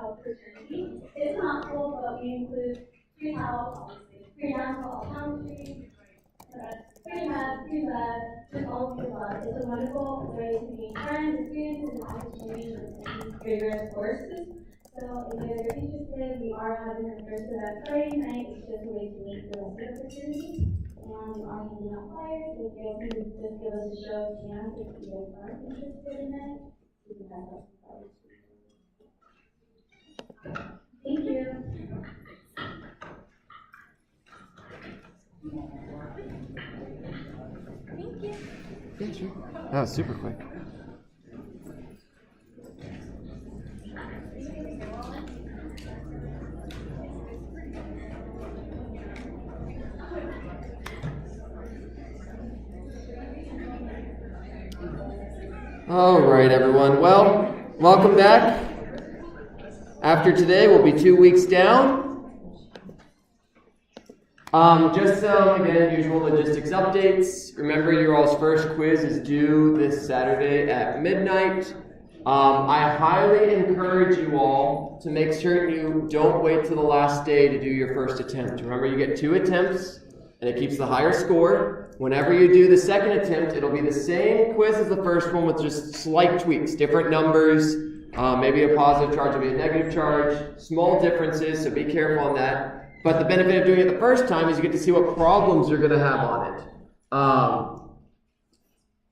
of fraternity. It's not full, but we include free health, obviously, free dental, optometry, free med, free vet, just all of the above. It's a wonderful way to meet friends, experiences, and opportunities in rigorous courses. So if you guys are interested, we are having our first event Friday night. It's just a way to meet the rest of the fraternity. And we are handing out flyers. If you guys can just give us a show of hands if you guys are interested in it, we can pass out some flyers. Thank you. Thank you. Yeah, sure. That was super quick. All right, everyone. Well, welcome back. After today, we'll be 2 weeks down. Just some, again, usual logistics updates. Remember, your all's first quiz is due this Saturday at midnight. I highly encourage you all to make certain you don't wait till the last day to do your first attempt. Remember, you get 2 attempts, and it keeps the higher score. Whenever you do the second attempt, it'll be the same quiz as the first one with just slight tweaks, different numbers, maybe a positive charge, maybe a negative charge, small differences, so be careful on that. But the benefit of doing it the first time is you get to see what problems you're going to have on it.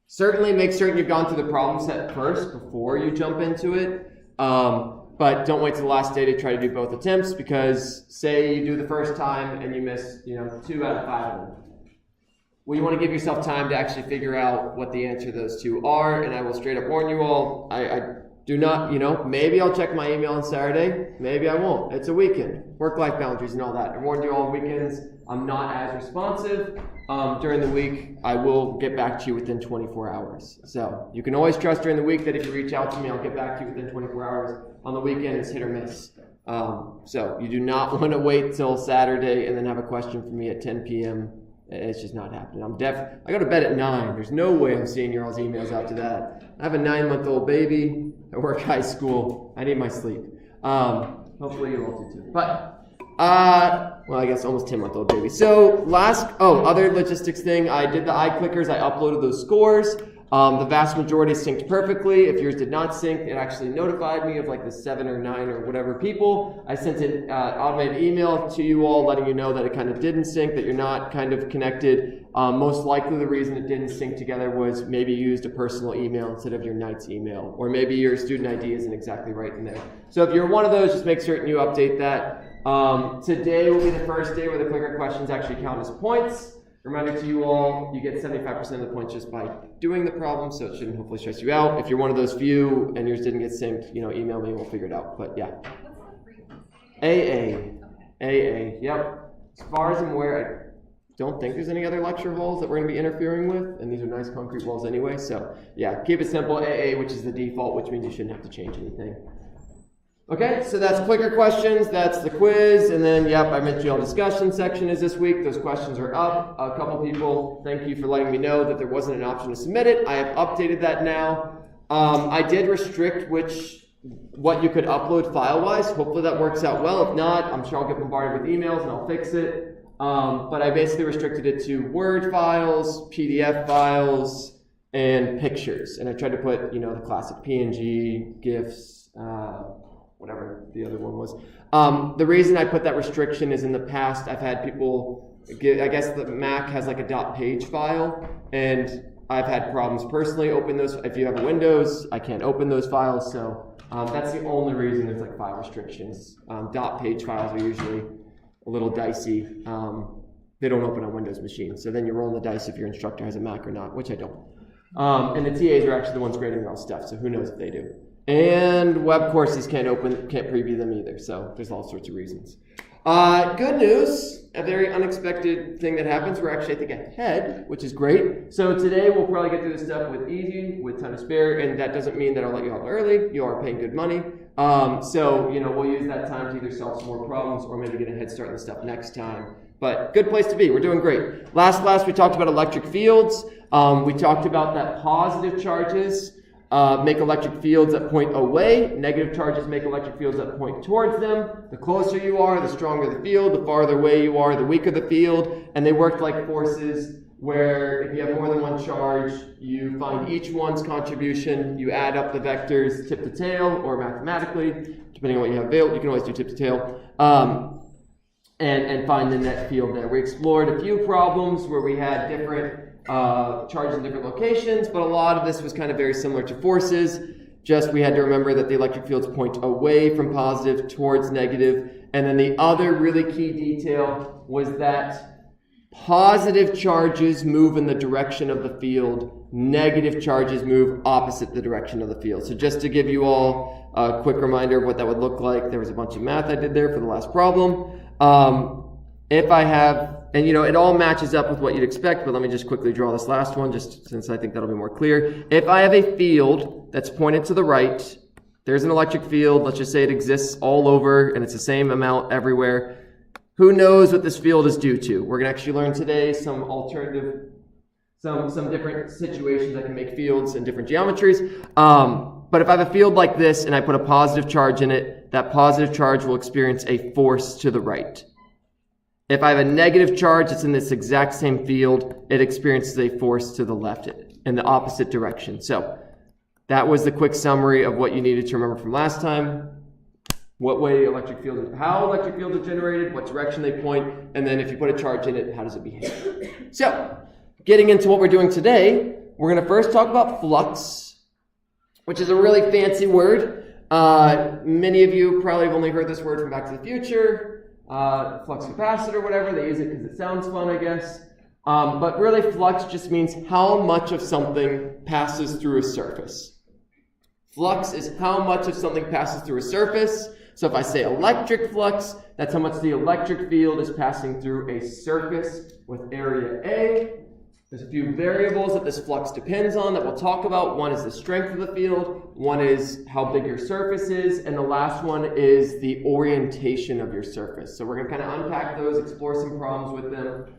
Certainly make certain you've gone through the problem set first before you jump into it. But don't wait till the last day to try to do both attempts, because say you do the first time and you miss 2 out of 5 of them. Well, you want to give yourself time to actually figure out what the answer to those 2 are, and I will straight up warn you all, I do not, maybe I'll check my email on Saturday, maybe I won't. It's a weekend, work-life boundaries and all that. I warned you all on weekends, I'm not as responsive. During the week, I will get back to you within 24 hours. So you can always trust during the week that if you reach out to me, I'll get back to you within 24 hours. On the weekend, it's hit or miss. So you do not want to wait till Saturday and then have a question for me at 10 p.m. It's just not happening. I go to bed at 9. There's no way I'm seeing your all's emails after that. I have a 9-month-old baby. I work high school. I need my sleep. Hopefully you all do too. But, well, I guess almost 10-month-old baby. So other logistics thing. I did the iClickers. I uploaded those scores. The vast majority synced perfectly. If yours did not sync, it actually notified me of like the 7 or 9 or whatever people. I sent an automated email to you all letting you know that it kind of didn't sync, that you're not kind of connected. Most likely the reason it didn't sync together was maybe you used a personal email instead of your Knight's email, or maybe your student ID isn't exactly right in there. So if you're one of those, just make certain you update that. Today will be the first day where the clicker questions actually count as points. Reminder to you all, you get 75% of the points just by doing the problem, so it shouldn't hopefully stress you out. If you're one of those few and yours didn't get synced, email me, we'll figure it out. But yeah. AA, yep. As far as I'm aware, I don't think there's any other lecture halls that we're going to be interfering with, and these are nice concrete walls anyway, so yeah, keep it simple, AA, which is the default, which means you shouldn't have to change anything. Okay, so that's clicker questions, that's the quiz, and then, yep, I mentioned your discussion section is this week. Those questions are up. A couple people, thank you for letting me know that there wasn't an option to submit it. I have updated that now. I did restrict what you could upload file-wise. Hopefully that works out well. If not, I'm sure I'll get bombarded with emails and I'll fix it. But I basically restricted it to Word files, PDF files, and pictures. And I tried to put, the classic PNG, GIFs, whatever the other one was. The reason I put that restriction is in the past I've had people, I guess the Mac has like a .page file, and I've had problems personally opening those. If you have a Windows, I can't open those files, so that's the only reason there's like file restrictions. .page files are usually a little dicey. They don't open on Windows machines, so then you're rolling the dice if your instructor has a Mac or not, which I don't. And the TAs are actually the ones grading all stuff, so who knows if they do. And web courses can't preview them either, so there's all sorts of reasons. Good news, a very unexpected thing that happens. We're actually, I think, ahead, which is great. So today we'll probably get through this stuff with ton of spare, and that doesn't mean that I'll let you off early. You are paying good money. So, we'll use that time to either solve some more problems or maybe get a head start on the stuff next time. But good place to be. We're doing great. Last class we talked about electric fields. We talked about that positive charges make electric fields that point away. Negative charges make electric fields that point towards them. The closer you are, the stronger the field. The farther away you are, the weaker the field. And they work like forces, where if you have more than one charge, you find each one's contribution, you add up the vectors tip to tail, or mathematically, depending on what you have available, you can always do tip to tail, and find the net field there. We explored a few problems where we had different charges in different locations, but a lot of this was kind of very similar to forces. Just we had to remember that the electric fields point away from positive towards negative. And then the other really key detail was that positive charges move in the direction of the field. Negative charges move opposite the direction of the field. So just to give you all a quick reminder of what that would look like, there was a bunch of math I did there for the last problem. If I have, and it all matches up with what you'd expect, but let me just quickly draw this last one, just since I think that'll be more clear. If I have a field that's pointed to the right, there's an electric field, let's just say it exists all over, and it's the same amount everywhere. Who knows what this field is due to? We're going to actually learn today some alternative, some different situations that can make fields in different geometries. But if I have a field like this and I put a positive charge in it, that positive charge will experience a force to the right. If I have a negative charge that's in this exact same field, it experiences a force to the left in the opposite direction. So that was the quick summary of what you needed to remember from last time. What way electric fields, how electric fields are generated, what direction they point, and then if you put a charge in it, how does it behave? So, getting into what we're doing today, we're going to first talk about flux, which is a really fancy word. Many of you probably have only heard this word from Back to the Future, flux capacitor, whatever. They use it because it sounds fun, I guess. But really, flux just means how much of something passes through a surface. Flux is how much of something passes through a surface. So if I say electric flux, that's how much the electric field is passing through a surface with area A. There's a few variables that this flux depends on that we'll talk about. One is the strength of the field, one is how big your surface is, and the last one is the orientation of your surface. So we're going to kind of unpack those, explore some problems with them.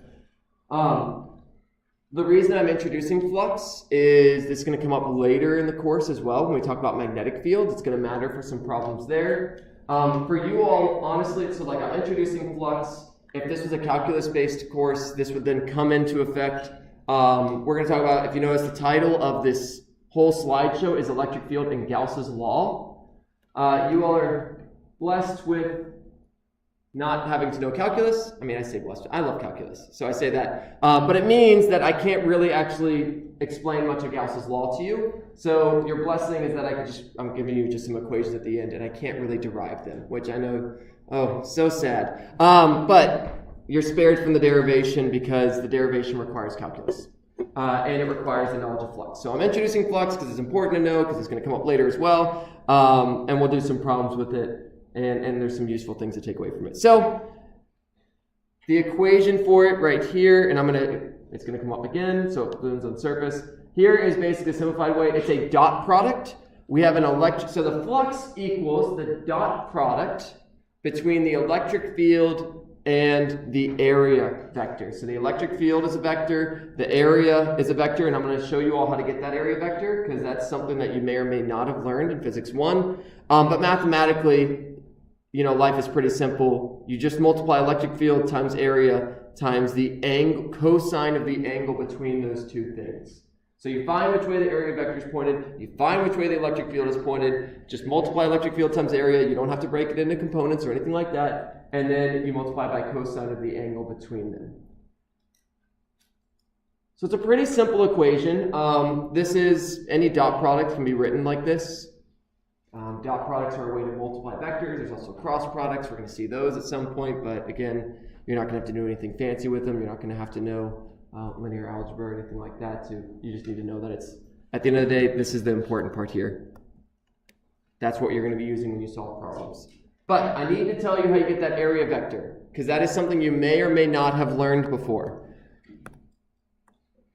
The reason I'm introducing flux is this is going to come up later in the course as well. When we talk about magnetic fields, it's going to matter for some problems there. For you all, honestly, so like I'm introducing flux. If this was a calculus-based course, this would then come into effect. We're going to talk about, if you notice, the title of this whole slideshow is Electric Field and Gauss's Law. You all are blessed with not having to know calculus. I mean, I say blessed. I love calculus, so I say that. But it means that I can't really actually explain much of Gauss's law to you. So your blessing is that I'm giving you just some equations at the end, and I can't really derive them, which I know, so sad. But you're spared from the derivation because the derivation requires calculus. And it requires the knowledge of flux. So I'm introducing flux because it's important to know, because it's going to come up later as well. And we'll do some problems with it. And there's some useful things to take away from it. So the equation for it right here, and it's going to come up again, so it balloons on the surface. Here is basically a simplified way. It's a dot product. We have so the flux equals the dot product between the electric field and the area vector. So the electric field is a vector, the area is a vector, and I'm going to show you all how to get that area vector, because that's something that you may or may not have learned in Physics 1. But mathematically, life is pretty simple. You just multiply electric field times area times the cosine of the angle between those two things. So you find which way the area vector is pointed, you find which way the electric field is pointed, just multiply electric field times area. You don't have to break it into components or anything like that. And then you multiply by cosine of the angle between them. So it's a pretty simple equation. This is, any dot product can be written like this. Dot products are a way to multiply vectors. There's also cross products. We're going to see those at some point, but again, you're not going to have to do anything fancy with them. You're not going to have to know linear algebra or anything like that. So you just need to know that it's, at the end of the day, this is the important part here. That's what you're going to be using when you solve problems. But I need to tell you how you get that area vector, because that is something you may or may not have learned before.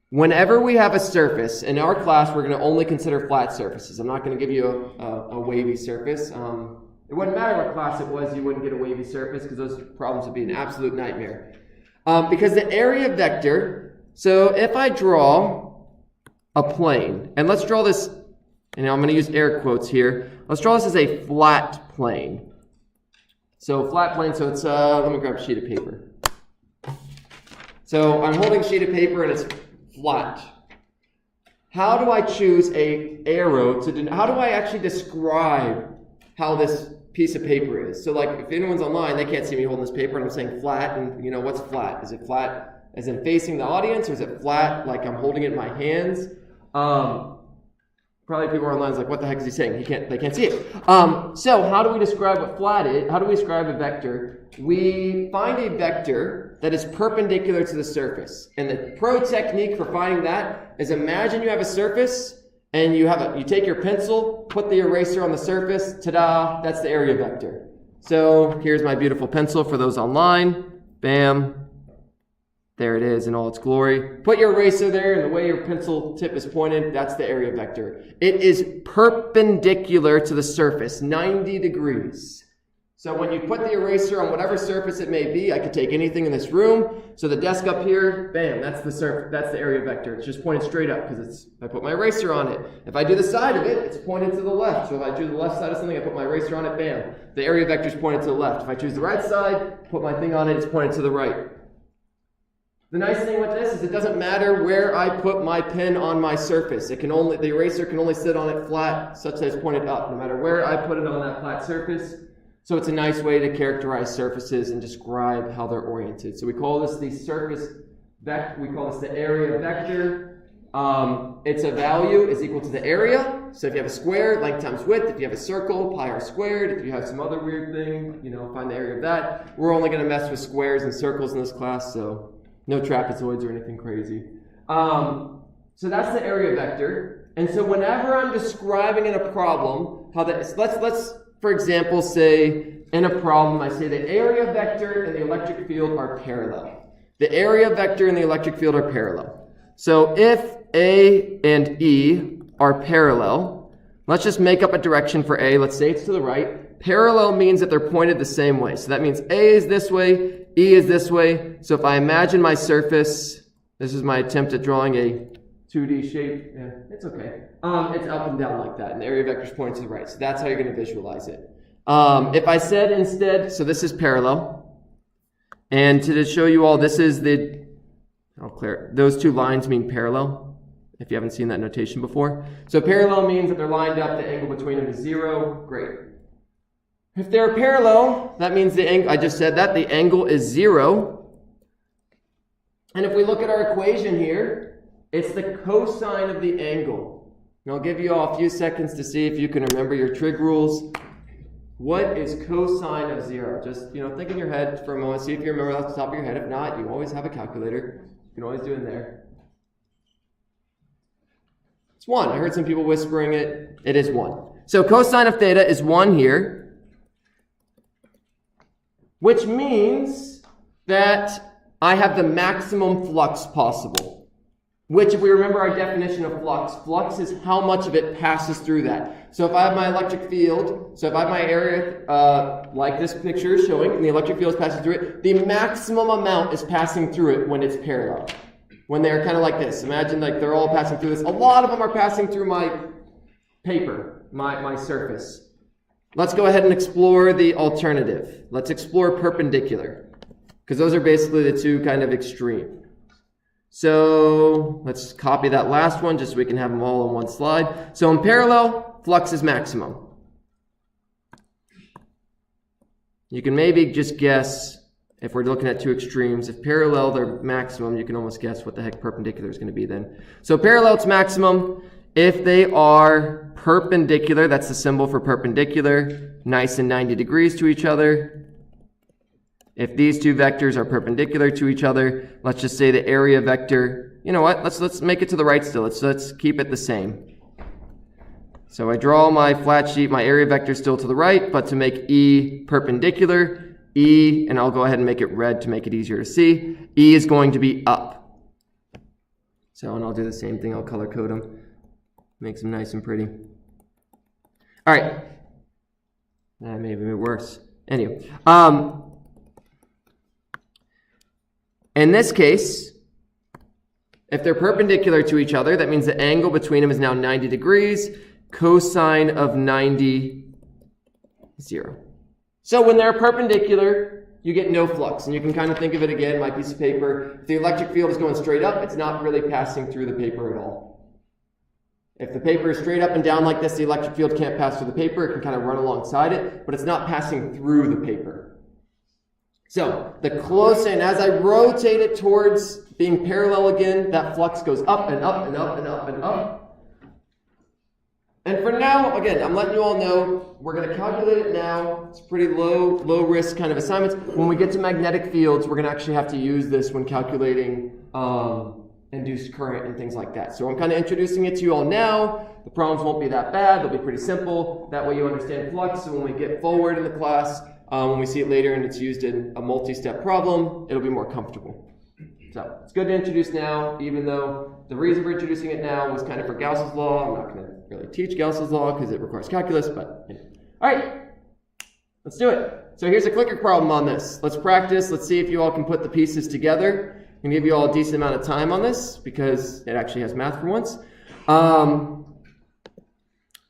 Whenever we have a surface, in our class we're going to only consider flat surfaces. I'm not going to give you a wavy surface. It wouldn't matter what class it was, you wouldn't get a wavy surface, because those problems would be an absolute nightmare. Because the area vector, so if I draw a plane, and let's draw this and I'm going to use air quotes here. Let's draw this as a flat plane. So flat plane, so it's, let me grab a sheet of paper. So I'm holding a sheet of paper and it's flat. How do I choose a arrow how do I actually describe how this piece of paper is? So like if anyone's online, they can't see me holding this paper and I'm saying flat, and you know, what's flat? Is it flat as in facing the audience, or is it flat like I'm holding it in my hands? Probably people online is like, what the heck is he saying? They can't see it. So how do we describe what flat is? How do we describe a vector? We find a vector that is perpendicular to the surface. And the pro technique for finding that is, imagine you have a surface and you take your pencil, put the eraser on the surface, ta-da, that's the area vector. So here's my beautiful pencil for those online. Bam. There it is in all its glory. Put your eraser there, and the way your pencil tip is pointed, that's the area vector. It is perpendicular to the surface, 90 degrees. So when you put the eraser on whatever surface it may be, I could take anything in this room. So the desk up here, bam, that's the area vector. It's just pointed straight up because I put my eraser on it. If I do the side of it, it's pointed to the left. So if I do the left side of something, I put my eraser on it, bam. The area vector is pointed to the left. If I choose the right side, put my thing on it, it's pointed to the right. The nice thing with this is it doesn't matter where I put my pen on my surface. The eraser can only sit on it flat such that it's pointed up, no matter where I put it on that flat surface. So it's a nice way to characterize surfaces and describe how they're oriented. So we call this the surface vector. We call this the area vector. Its a value is equal to the area. So if you have a square, length times width. If you have a circle, pi r squared. If you have some other weird thing, find the area of that. We're only going to mess with squares and circles in this class, so no trapezoids or anything crazy. So that's the area vector. And so whenever I'm describing in a problem, let's for example say in a problem I say the area vector and the electric field are parallel. The area vector and the electric field are parallel. So if A and E are parallel, let's just make up a direction for A. Let's say it's to the right. Parallel means that they're pointed the same way. So that means A is this way, E is this way. So if I imagine my surface, this is my attempt at drawing a 2D shape. Yeah, it's okay. It's up and down like that, and the area vector is pointing to the right. So that's how you're going to visualize it. If I said instead, so this is parallel, and to show you all, this is I'll clear it. Those two lines mean parallel, if you haven't seen that notation before. So parallel means that they're lined up, the angle between them is 0. Great. If they're parallel, that means the angle, I just said that, the angle is 0. And if we look at our equation here, it's the cosine of the angle. And I'll give you all a few seconds to see if you can remember your trig rules. What is cosine of 0? Just, think in your head for a moment, see if you remember off the top of your head. If not, you always have a calculator. You can always do it in there. It's 1. I heard some people whispering it. It is 1. So cosine of theta is 1 here, which means that I have the maximum flux possible. Which, if we remember our definition of flux is how much of it passes through that. So if I have my electric field, so if I have my area like this picture is showing, and the electric field is passing through it, the maximum amount is passing through it when it's parallel. When they're kind of like this. Imagine like they're all passing through this. A lot of them are passing through my paper, my surface. Let's go ahead and explore the alternative. Let's explore perpendicular, because those are basically the two kind of extreme. So let's copy that last one just so we can have them all on one slide. So in parallel, flux is maximum. You can maybe just guess, if we're looking at two extremes, if parallel they're maximum, you can almost guess what the heck perpendicular is going to be then. So parallel it's maximum. If they are perpendicular, that's the symbol for perpendicular, nice and 90 degrees to each other. If these two vectors are perpendicular to each other, let's just say the area vector, you know what, let's make it to the right still. Let's keep it the same. So I draw my flat sheet, my area vector still to the right, but to make E perpendicular, E, and I'll go ahead and make it red to make it easier to see, E is going to be up. So, and I'll do the same thing, I'll color code them, makes them nice and pretty. All right, that may be worse. Anyway, in this case, if they're perpendicular to each other, that means the angle between them is now 90 degrees. cosine of 90, 0. So when they're perpendicular, you get no flux. And you can kind of think of it again, my piece of paper. If the electric field is going straight up, it's not really passing through the paper at all. If the paper is straight up and down like this, the electric field can't pass through the paper. It can kind of run alongside it, but it's not passing through the paper. So the closer, and as I rotate it towards being parallel again, that flux goes up and up and up and up and up. And for now, again, I'm letting you all know, we're going to calculate it now. It's pretty low risk kind of assignments. When we get to magnetic fields, we're going to actually have to use this when calculating induced current and things like that. So I'm kind of introducing it to you all now. The problems won't be that bad. They'll be pretty simple. That way you understand flux. So when we get forward in the class, when we see it later and it's used in a multi-step problem, it'll be more comfortable. So it's good to introduce now, even though the reason for introducing it now was kind of for Gauss's law. I'm not going to really teach Gauss's law because it requires calculus, but anyway. All right, let's do it. So here's a clicker problem on this. Let's practice. Let's see if you all can put the pieces together. I'm going to give you all a decent amount of time on this because it actually has math for once.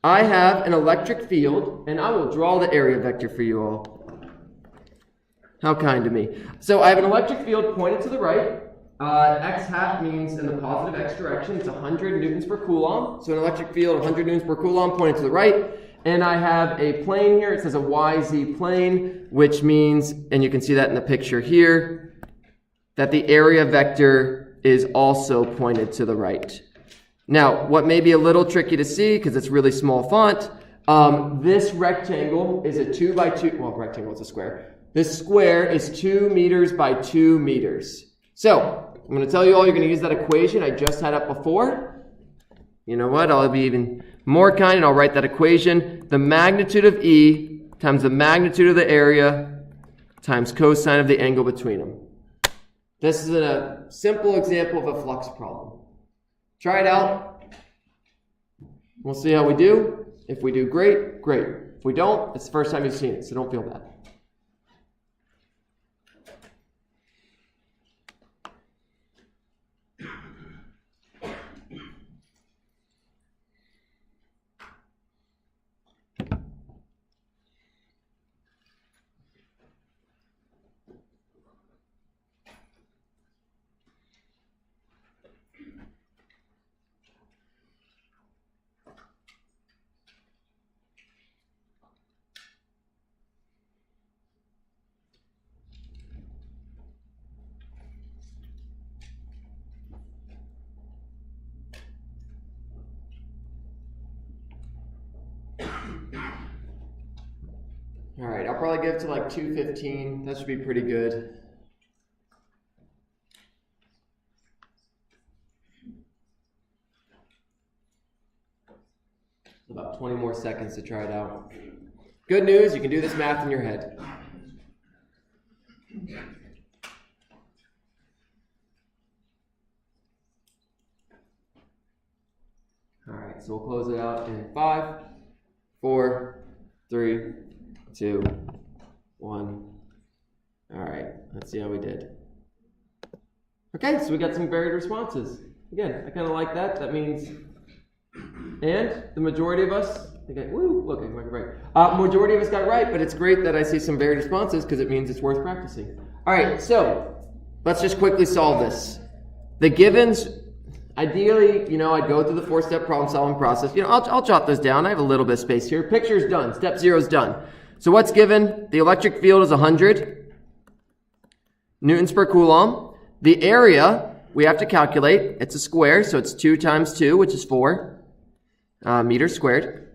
I have an electric field, and I will draw the area vector for you all. How kind of me. So I have an electric field pointed to the right. X hat means in the positive x direction. It's 100 newtons per coulomb. So an electric field, 100 newtons per coulomb pointed to the right. And I have a plane here. It says a YZ plane, which means, and you can see that in the picture here, that the area vector is also pointed to the right. Now, what may be a little tricky to see because it's really small font, this rectangle is a 2 by 2, well, rectangle is a square. This square is 2 meters by 2 meters. So, I'm going to tell you all you're going to use that equation I just had up before. You know what? I'll be even more kind and I'll write that equation. The magnitude of E times the magnitude of the area times cosine of the angle between them. This is a simple example of a flux problem. Try it out. We'll see how we do. If we do, great, great. If we don't, it's the first time you've seen it, so don't feel bad. All right, I'll probably give to like 2:15. That should be pretty good. About 20 more seconds to try it out. Good news, you can do this math in your head. All right, so we'll close it out in 5, 4, 3, 2, 1. All right, let's see how we did. Okay, so we got some varied responses. Again, I kind of like that. That means, and the majority of us, look, I got it right. Majority of us got it right, but it's great that I see some varied responses because it means it's worth practicing. All right, so let's just quickly solve this. The givens, ideally, I'd go through the 4-step problem-solving process. I'll jot this down. I have a little bit of space here. Picture's done. Step 0 is done. So what's given? The electric field is 100 newtons per coulomb. The area, we have to calculate. It's a square, so it's 2 times 2, which is 4 meters squared.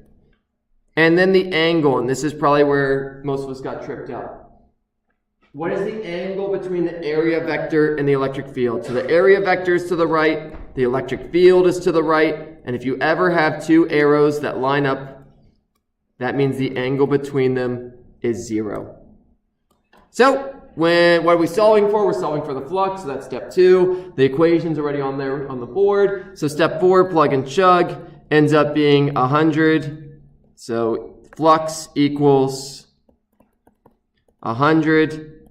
And then the angle, and this is probably where most of us got tripped up. What is the angle between the area vector and the electric field? So the area vector is to the right, the electric field is to the right, and if you ever have 2 arrows that line up, that means the angle between them is 0. So, what are we solving for? We're solving for the flux, so that's step 2. The equation's already on there on the board. So step 4, plug and chug, ends up being 100. So flux equals 100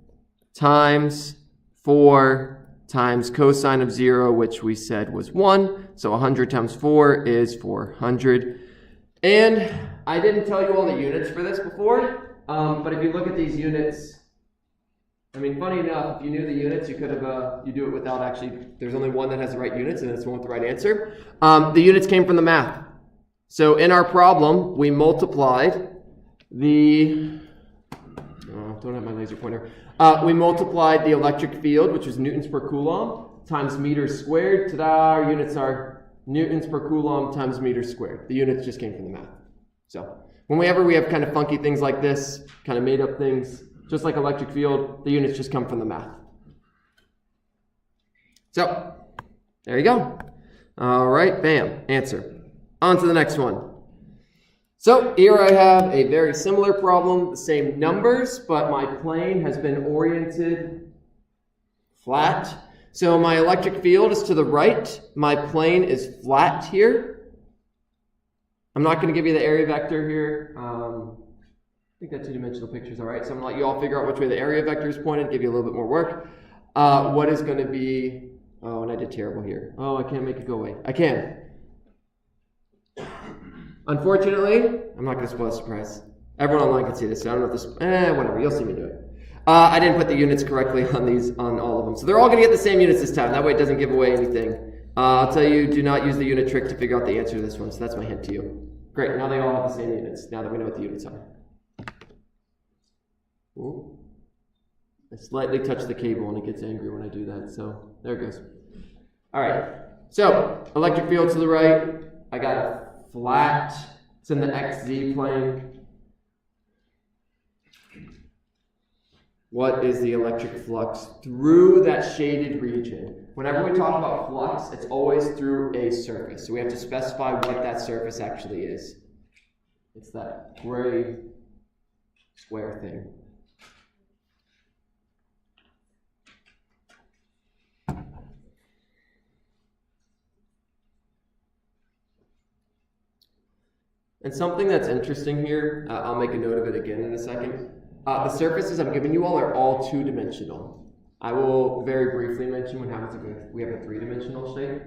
times 4 times cosine of 0, which we said was 1. So 100 times 4 is 400. And I didn't tell you all the units for this before, but if you look at these units, I mean, funny enough, if you knew the units, you could have, you do it without actually, there's only one that has the right units, and it's one with the right answer. The units came from the math. So in our problem, we multiplied the, don't have my laser pointer. We multiplied the electric field, which was newtons per coulomb, times meters squared. Ta-da, our units are newtons per coulomb times meters squared. The units just came from the math. So whenever we have kind of funky things like this, kind of made up things, just like electric field, the units just come from the math. So, there you go. All right, bam, answer. On to the next one. So, here I have a very similar problem, the same numbers, but my plane has been oriented flat. So my electric field is to the right, my plane is flat here. I'm not going to give you the area vector here. I think that two-dimensional picture is all right. So I'm going to let you all figure out which way the area vector is pointed, give you a little bit more work. What is going to be, oh, and I did terrible here. Oh, I can't make it go away. I can. Unfortunately, I'm not going to spoil the surprise. Everyone online can see this, so I don't know if this, whatever, you'll see me do it. I didn't put the units correctly on all of them. So they're all going to get the same units this time. That way it doesn't give away anything. I'll tell you, do not use the unit trick to figure out the answer to this one. So that's my hint to you. Great, now they all have the same units, now that we know what the units are. Ooh. I slightly touch the cable and it gets angry when I do that, so there it goes. All right, so electric field to the right, I got a flat, it's in the XZ plane. What is the electric flux through that shaded region? Whenever we talk about flux, it's always through a surface, so we have to specify what that surface actually is. It's that gray square thing. And something that's interesting here, I'll make a note of it again in a second. The surfaces I'm giving you all are all two-dimensional. I will very briefly mention what happens if we have a three-dimensional shape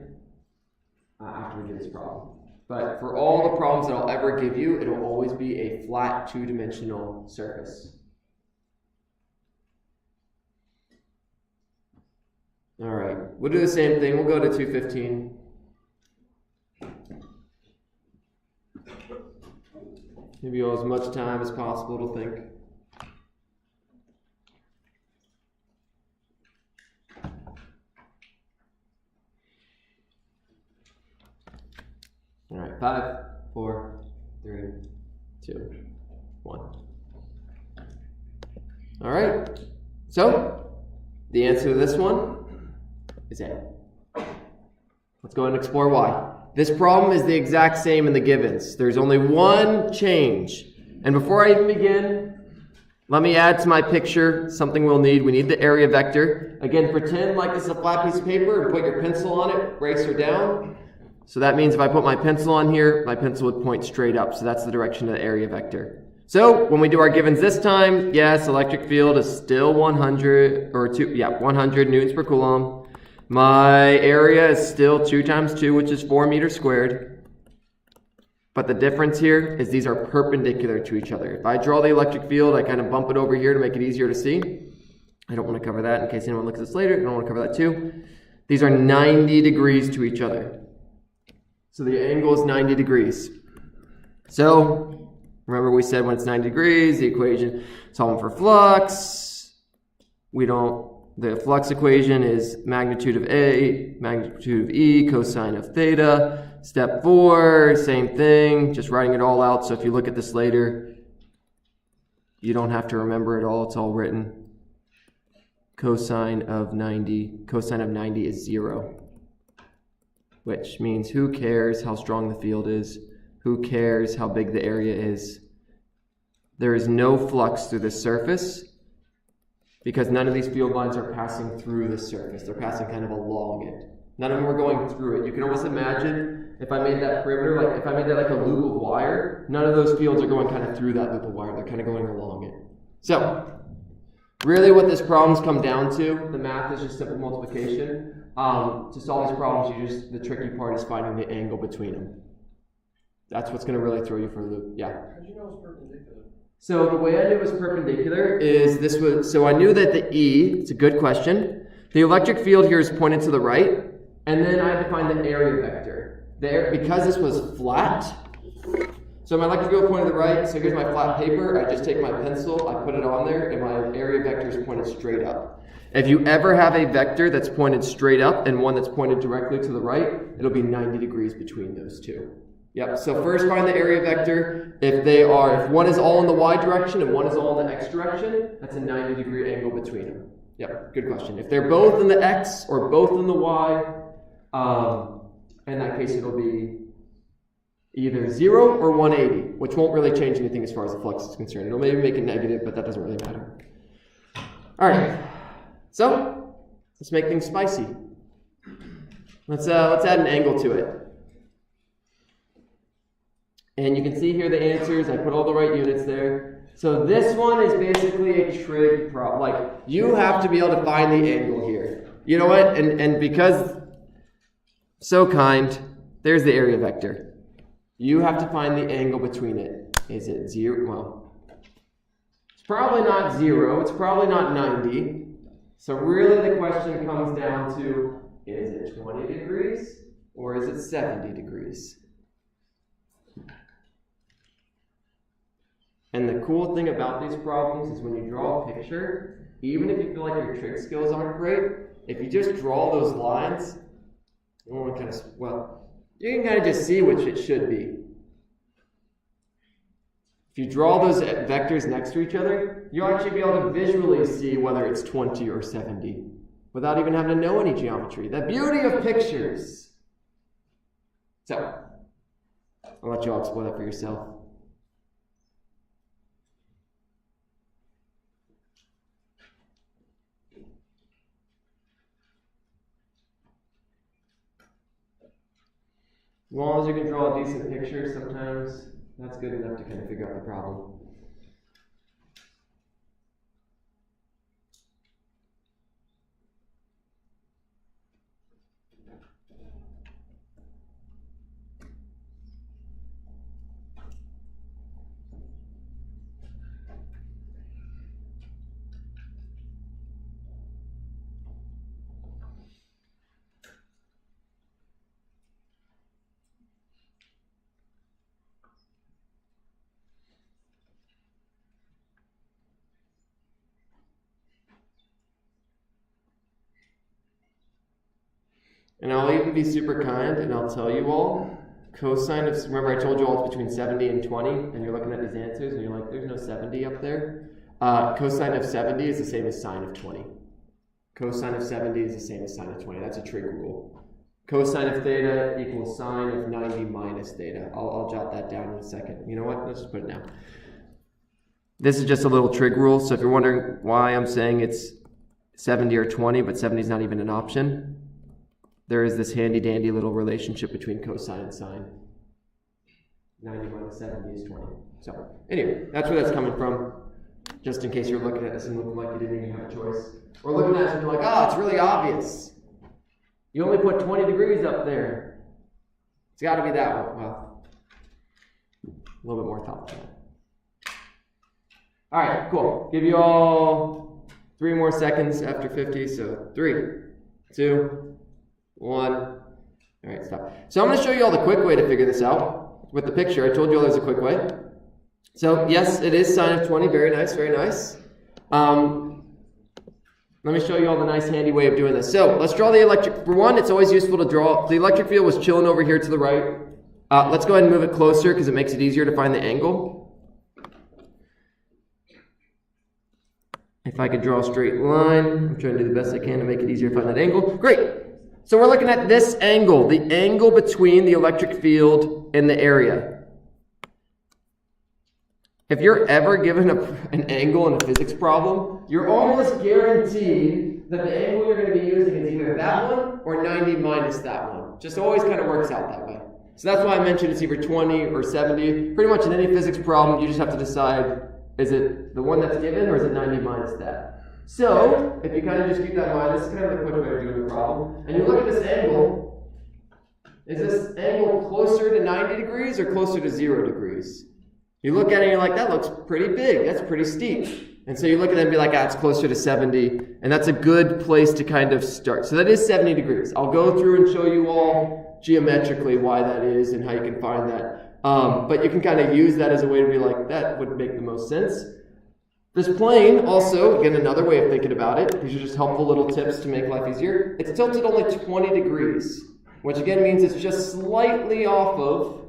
after we do this problem. But for all the problems that I'll ever give you, it'll always be a flat two-dimensional surface. All right, we'll do the same thing. We'll go to 215. Give you all as much time as possible to think. All right, 5, 4, 3, 2, 1. All right, so the answer to this one is A. Let's go ahead and explore why. This problem is the exact same in the givens. There's only one change. And before I even begin, let me add to my picture something we'll need. We need the area vector. Again, pretend like this is a flat piece of paper and put your pencil on it, eraser down. So that means if I put my pencil on here, my pencil would point straight up. So that's the direction of the area vector. So when we do our givens this time, yes, electric field is still 100 newtons per coulomb. My area is still 2 times 2, which is 4 meters squared. But the difference here is these are perpendicular to each other. If I draw the electric field, I kind of bump it over here to make it easier to see. I don't want to cover that in case anyone looks at this later. I don't want to cover that too. These are 90 degrees to each other. So the angle is 90 degrees. So remember we said when it's 90 degrees, the equation solving for flux. The flux equation is magnitude of A, magnitude of E, cosine of theta. Step 4, same thing, just writing it all out. So if you look at this later, you don't have to remember it all, it's all written. Cosine of 90 is 0. Which means who cares how strong the field is? Who cares how big the area is? There is no flux through the surface, because none of these field lines are passing through the surface. They're passing kind of along it. None of them are going through it. You can almost imagine if I made that perimeter, like if I made that like a loop of wire, none of those fields are going kind of through that loop of wire. They're kind of going along it. So, really what this problem's come down to, the math is just simple multiplication. To solve these problems, the tricky part is finding the angle between them. That's what's going to really throw you for a loop. Yeah. How did you know it's perpendicular? So the way I knew it was perpendicular is this was, so I knew that the E, it's a good question. The electric field here is pointed to the right, and then I had to find the area vector. There, because this was flat, so my electric field pointed to the right, so here's my flat paper, I just take my pencil, I put it on there, and my area vector is pointed straight up. If you ever have a vector that's pointed straight up and one that's pointed directly to the right, it'll be 90 degrees between those two. Yep, so first find the area vector. If one is all in the y direction and one is all in the x direction, that's a 90-degree angle between them. Yep, good question. If they're both in the x or both in the y, in that case it'll be either 0 or 180, which won't really change anything as far as the flux is concerned. It'll maybe make it negative, but that doesn't really matter. All right, so let's make things spicy. Let's add an angle to it. And you can see here the answers. I put all the right units there. So this one is basically a trig problem. Like, you have to be able to find the angle here. You know what? And because so kind, there's the area vector. You have to find the angle between it. Is it 0? Well, it's probably not 0. It's probably not 90. So really the question comes down to, is it 20 degrees or is it 70 degrees? And the cool thing about these problems is when you draw a picture, even if you feel like your trig skills aren't great, if you just draw those lines, you can kind of just see which it should be. If you draw those vectors next to each other, you'll actually be able to visually see whether it's 20 or 70 without even having to know any geometry. The beauty of pictures. So, I'll let you all explore that for yourself. As long as you can draw a decent picture, sometimes that's good enough to kind of figure out the problem. And I'll even be super kind, and I'll tell you all, cosine of, remember I told you all it's between 70 and 20, and you're looking at these answers, and you're like, there's no 70 up there. Cosine of 70 is the same as sine of 20. Cosine of 70 is the same as sine of 20. That's a trig rule. Cosine of theta equals sine of 90 minus theta. I'll jot that down in a second. You know what? Let's just put it now. This is just a little trig rule, so if you're wondering why I'm saying it's 70 or 20, but 70 is not even an option, there is this handy-dandy little relationship between cosine and sine. 90 minus 70 is 20. So, anyway, that's where that's coming from. Just in case you're looking at this and looking like you didn't even have a choice. Or looking at this and you're like, oh, it's really obvious. You only put 20 degrees up there. It's got to be that one. Well, a little bit more thought to that. All right, cool. Give you all 3 more seconds after 50. So 3, 2, 1. All right, stop. So I'm going to show you all the quick way to figure this out with the picture. I told you all there's a quick way. So yes, it is sine of 20. Very nice, very nice. Let me show you all the nice handy way of doing this. So let's draw the electric. For one, it's always useful to draw. The electric field was chilling over here to the right. Let's go ahead and move it closer because it makes it easier to find the angle. If I could draw a straight line, I'm trying to do the best I can to make it easier to find that angle. Great. So we're looking at this angle, the angle between the electric field and the area. If you're ever given an angle in a physics problem, you're almost guaranteed that the angle you're going to be using is either that one or 90 minus that one. Just always kind of works out that way. So that's why I mentioned it's either 20 or 70. Pretty much in any physics problem, you just have to decide, is it the one that's given or is it 90 minus that? So, if you kind of just keep that in mind, this is kind of the quick way of doing the problem. And you look at this angle, Is this angle closer to 90 degrees or closer to 0 degrees? You look at it and you're like, that looks pretty big, that's pretty steep. And so you look at it and be like, it's closer to 70, and that's a good place to kind of start. So that is 70 degrees. I'll go through and show you all geometrically why that is and how you can find that. But you can kind of use that as a way to be like, that would make the most sense. This plane also, again, another way of thinking about it, these are just helpful little tips to make life easier. It's tilted only 20 degrees, which again means it's just slightly off of,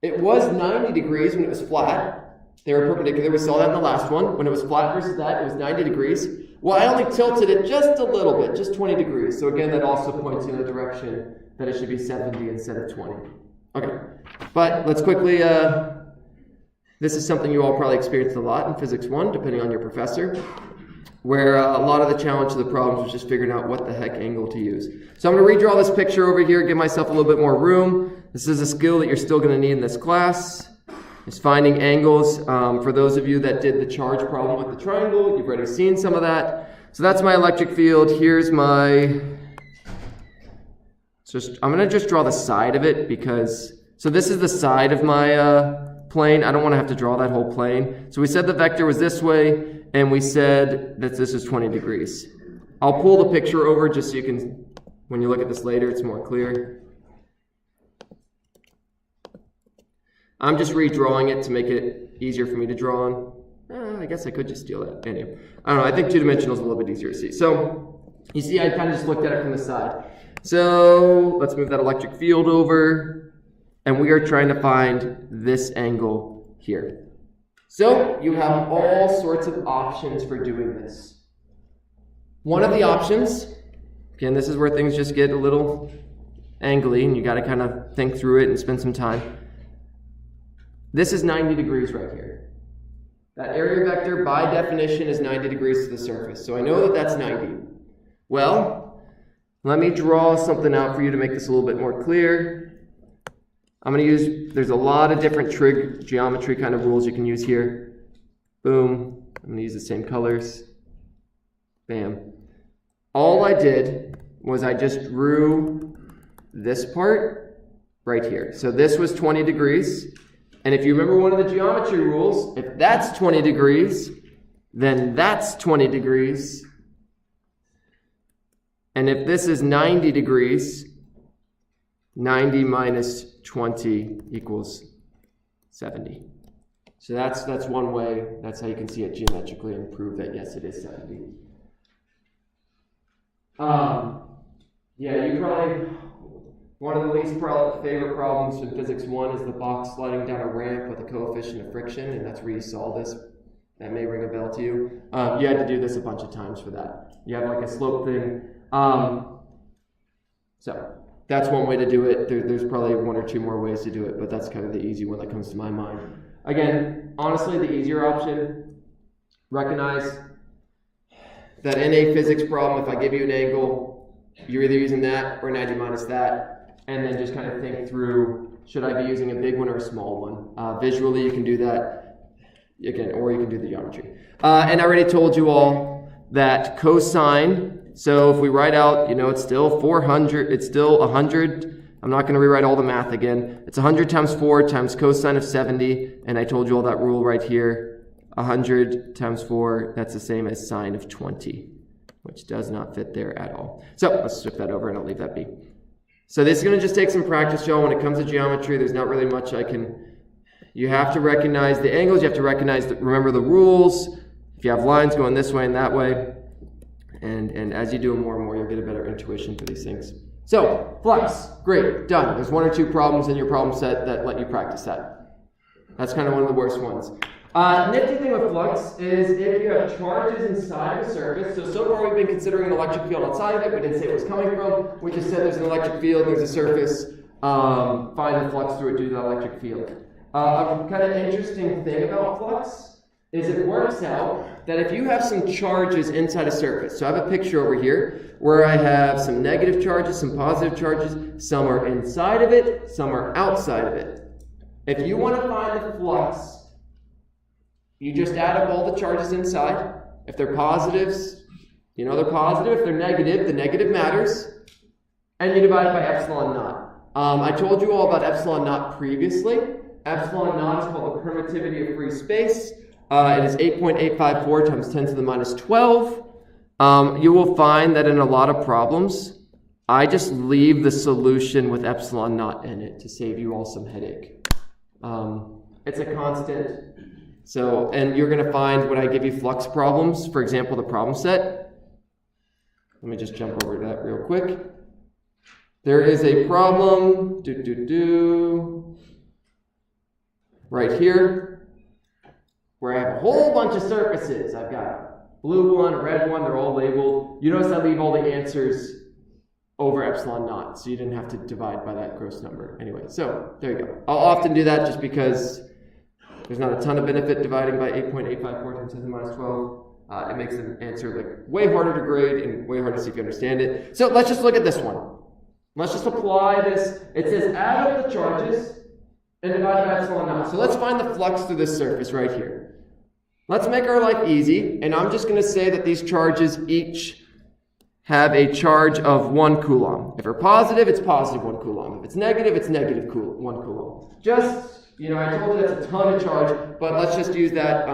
it was 90 degrees when it was flat. They were perpendicular, we saw that in the last one. When it was flat versus that, it was 90 degrees. Well, I only tilted it just a little bit, just 20 degrees. So again, that also points in the direction that it should be 70 instead of 20. Okay, but let's quickly, this is something you all probably experienced a lot in Physics 1, depending on your professor, where a lot of the challenge of the problems was just figuring out what the heck angle to use. So I'm going to redraw this picture over here, give myself a little bit more room. This is a skill that you're still going to need in this class. Is finding angles. For those of you that did the charge problem with the triangle, you've already seen some of that. So that's my electric field. Here's my, I'm going to just draw the side of it because, so this is the side of my plane. I don't want to have to draw that whole plane. So we said the vector was this way, and we said that this is 20 degrees. I'll pull the picture over just so you can, when you look at this later, it's more clear. I'm just redrawing it to make it easier for me to draw on. I guess I could just steal that. Anyway, I don't know. I think two-dimensional is a little bit easier to see. So you see, I kind of just looked at it from the side. So let's move that electric field over. And we are trying to find this angle here. So you have all sorts of options for doing this. One of the options, again, this is where things just get a little angly, and you got to kind of think through it and spend some time. This is 90 degrees right here. That area vector, by definition, is 90 degrees to the surface. So I know that that's 90. Well, let me draw something out for you to make this a little bit more clear. I'm going to use, there's a lot of different trig geometry kind of rules you can use here. Boom. I'm going to use the same colors. Bam. All I did was I just drew this part right here. So this was 20 degrees. And if you remember one of the geometry rules, if that's 20 degrees, then that's 20 degrees. And if this is 90 degrees, 90 minus 20 equals 70. So that's one way, that's how you can see it geometrically and prove that yes, it is 70. Yeah, you probably, one of the least favorite problems in Physics 1 is the box sliding down a ramp with a coefficient of friction, and that's where you saw this. That may ring a bell to you. You had to do this a bunch of times for that. You have like a slope thing. So that's one way to do it. There's probably one or two more ways to do it, but that's kind of the easy one that comes to my mind. Again, honestly, the easier option, recognize that in a physics problem, if I give you an angle, you're either using that or 90 minus that, and then just kind of think through, should I be using a big one or a small one? Visually, you can do that, again, or you can do the geometry. And I already told you all that cosine, so if we write out, it's still 400, it's still 100. I'm not going to rewrite all the math again. It's 100 times 4 times cosine of 70, and I told you all that rule right here. 100 times 4, that's the same as sine of 20, which does not fit there at all. So let's flip that over and I'll leave that be. So this is going to just take some practice, y'all. When it comes to geometry, there's not really much you have to recognize the angles, you have to remember the rules. If you have lines going this way and that way, and as you do them more and more, you'll get a better intuition for these things. So, flux, great, done. There's one or two problems in your problem set that let you practice that. That's kind of one of the worst ones. Nifty thing with flux is if you have charges inside of a surface, so far we've been considering an electric field outside of it, we didn't say it was coming from, we just said there's an electric field, there's a surface, find the flux through it due to the electric field. A kind of interesting thing about flux is it works out that if you have some charges inside a surface, so I have a picture over here where I have some negative charges, some positive charges, some are inside of it, some are outside of it. If you want to find the flux, you just add up all the charges inside. If they're positives, they're positive. If they're negative, the negative matters. And you divide it by epsilon naught. I told you all about epsilon naught previously. Epsilon naught is called the permittivity of free space. It is 8.854 times 10 to the minus 12. You will find that in a lot of problems, I just leave the solution with epsilon naught in it to save you all some headache. It's a constant. So, and you're going to find when I give you flux problems, for example, the problem set. Let me just jump over to that real quick. There is a problem, right here, where I have a whole bunch of surfaces. I've got a blue one, a red one, they're all labeled. You notice I leave all the answers over epsilon naught, so you didn't have to divide by that gross number. Anyway, so there you go. I'll often do that just because there's not a ton of benefit dividing by 8.854 times 10 to the minus 12. It makes the answer like way harder to grade and way harder to see if you understand it. So let's just look at this one. Let's just apply this. It says add up the charges and divide by epsilon naught. So let's find the flux through this surface right here. Let's make our life easy, and I'm just going to say that these charges each have a charge of 1 coulomb. If they're positive, it's positive 1 coulomb. If it's negative, it's negative 1 coulomb. Just, I told you that's a ton of charge, but let's just use that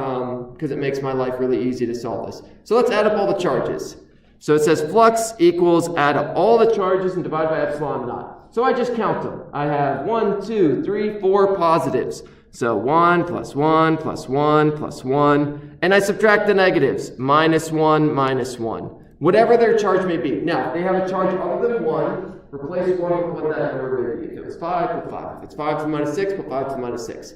because it makes my life really easy to solve this. So let's add up all the charges. So it says flux equals add up all the charges and divide by epsilon naught. So I just count them. I have 1, 2, 3, 4 positives. So 1 plus 1 plus 1 plus 1. And I subtract the negatives. Minus 1, minus 1. Whatever their charge may be. Now, if they have a charge other than 1, replace 1 with what that number would be. If it was 5, put 5. If it's 5 to the minus 6, put 5 to the minus 6.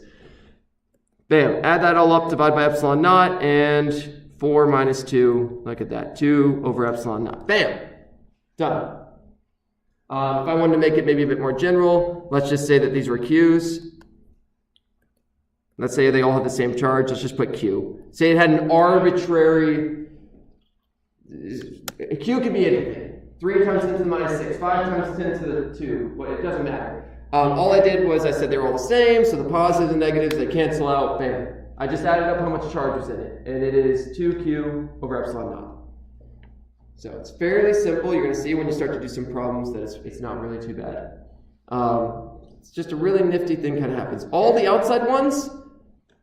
Bam. Add that all up, divide by epsilon naught, and 4 minus 2, look at that, 2 over epsilon naught. Bam! Done. If I wanted to make it maybe a bit more general, let's just say that these were Q's. Let's say they all have the same charge, let's just put Q. Say it had an arbitrary, Q could be anything. 3 times 10 to the minus 6, 5 times 10 to the 2, but it doesn't matter. All I did was I said they were all the same, so the positives and negatives, they cancel out, bam. I just added up how much charge was in it, and it is 2Q over epsilon naught. So it's fairly simple. You're going to see when you start to do some problems that it's not really too bad. It's just a really nifty thing kind of happens. All the outside ones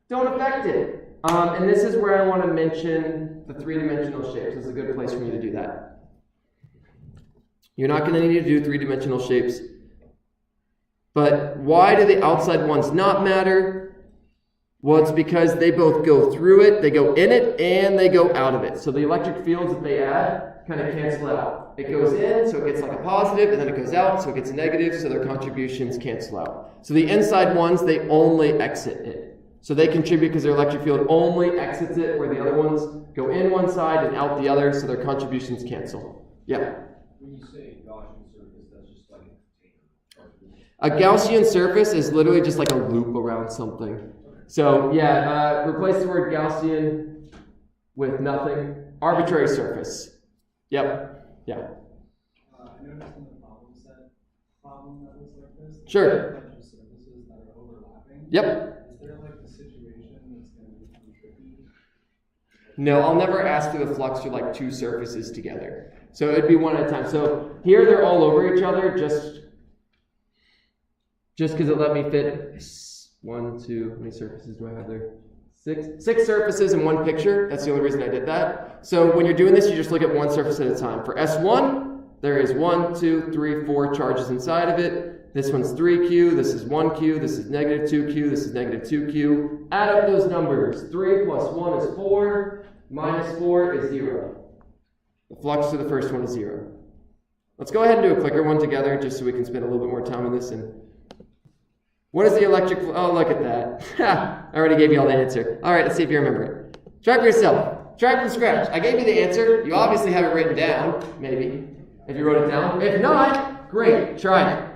don't affect it. And this is where I want to mention the three-dimensional shapes. This is a good place for me to do that. You're not going to need to do three-dimensional shapes. But why do the outside ones not matter? Well, it's because they both go through it, they go in it, and they go out of it. So the electric fields that they add kind of cancel out. It goes in, so it gets like a positive, and then it goes out, so it gets a negative, so their contributions cancel out. So the inside ones, they only exit it. So they contribute because their electric field only exits it, where the other ones go in one side and out the other, so their contributions cancel. Yeah? When you say Gaussian surface, that's just like a Gaussian surface is literally just like a loop around something. So yeah, replace the word Gaussian with nothing. Arbitrary surface. Yep. Yeah. I noticed in the problem set problem that was like this. Sure. There are a bunch of surfaces that are overlapping. Yep. Is there like a situation that's going to become tricky? No, I'll never ask for the flux for like 2 surfaces together. So it'd be one at a time. So here they're all over each other just because it let me fit 1, 2, how many surfaces do I have there? 6 surfaces in one picture. That's the only reason I did that. So when you're doing this, you just look at one surface at a time. For S1, there is 1, 2, 3, 4 charges inside of it. This one's 3Q, this is 1Q, this is negative 2Q, this is negative 2Q. Add up those numbers. 3 plus 1 is 4, minus 4 is 0. The flux to the first one is 0. Let's go ahead and do a clicker one together just so we can spend a little bit more time on this. And what is the electric flow? Oh, look at that. I already gave you all the answer. All right, let's see if you remember it. Try for yourself. Try from scratch. I gave you the answer. You obviously have it written down, maybe, if you wrote it down. If not, great, try it.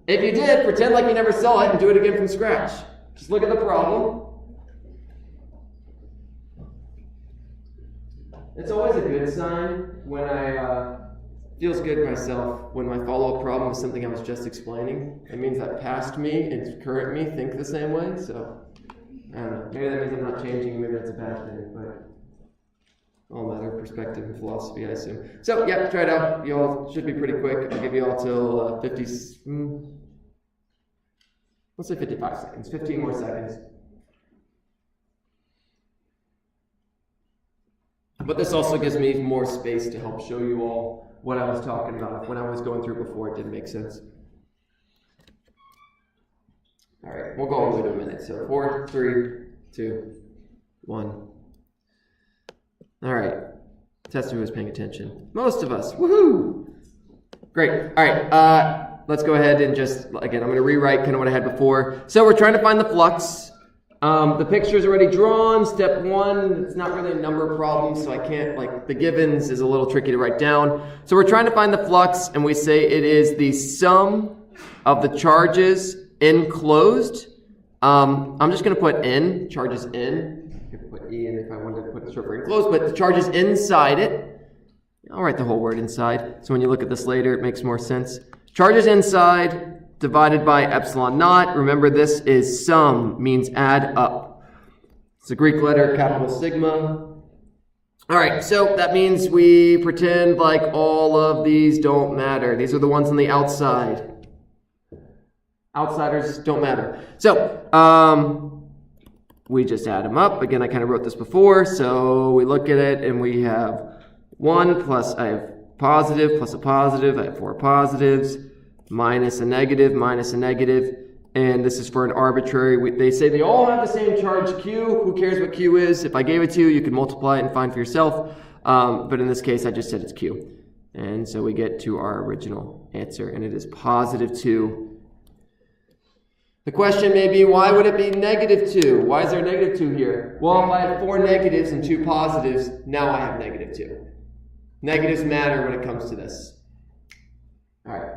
If you did, pretend like you never saw it and do it again from scratch. Just look at the problem. It's always a good sign when feels good myself when my follow-up problem is something I was just explaining. It means that past me and current me think the same way, so I don't know. Maybe that means I'm not changing, maybe that's a bad thing, but it all matter. perspective in philosophy, I assume. So, yeah, try it out. You all should be pretty quick. I'll give you all till 50, let's say 55 seconds, 15 more seconds. But this also gives me more space to help show you all what I was talking about. When I was going through before, it didn't make sense. All right, we'll go all the way to a minute. So 4, 3, 2, 1. All right, test who was paying attention. Most of us, woohoo! Great, all right, let's go ahead and just, again, I'm gonna rewrite kind of what I had before. So we're trying to find the flux. The picture's already drawn. Step 1, it's not really a number problem, so I can't, the givens is a little tricky to write down. So we're trying to find the flux, and we say it is the sum of the charges enclosed. I'm just going to put in, charges in. I could put E in if I wanted to put the short for enclosed, but the charges inside it. I'll write the whole word inside, so when you look at this later, it makes more sense. Charges inside divided by epsilon naught. Remember, this is sum, means add up. It's a Greek letter, capital sigma. All right, so that means we pretend like all of these don't matter. These are the ones on the outside. Outsiders don't matter. So, we just add them up. Again, I kind of wrote this before, so we look at it and we have 1 plus, I have positive plus a positive, I have 4 positives, minus a negative, and this is for an arbitrary, they say they all have the same charge Q. Who cares what Q is? If I gave it to you, you could multiply it and find for yourself, but in this case, I just said it's Q. And so we get to our original answer, and it is positive 2. The question may be, why would it be negative 2? Why is there negative 2 here? Well, if I had 4 negatives and 2 positives, now I have negative 2. Negatives matter when it comes to this. All right.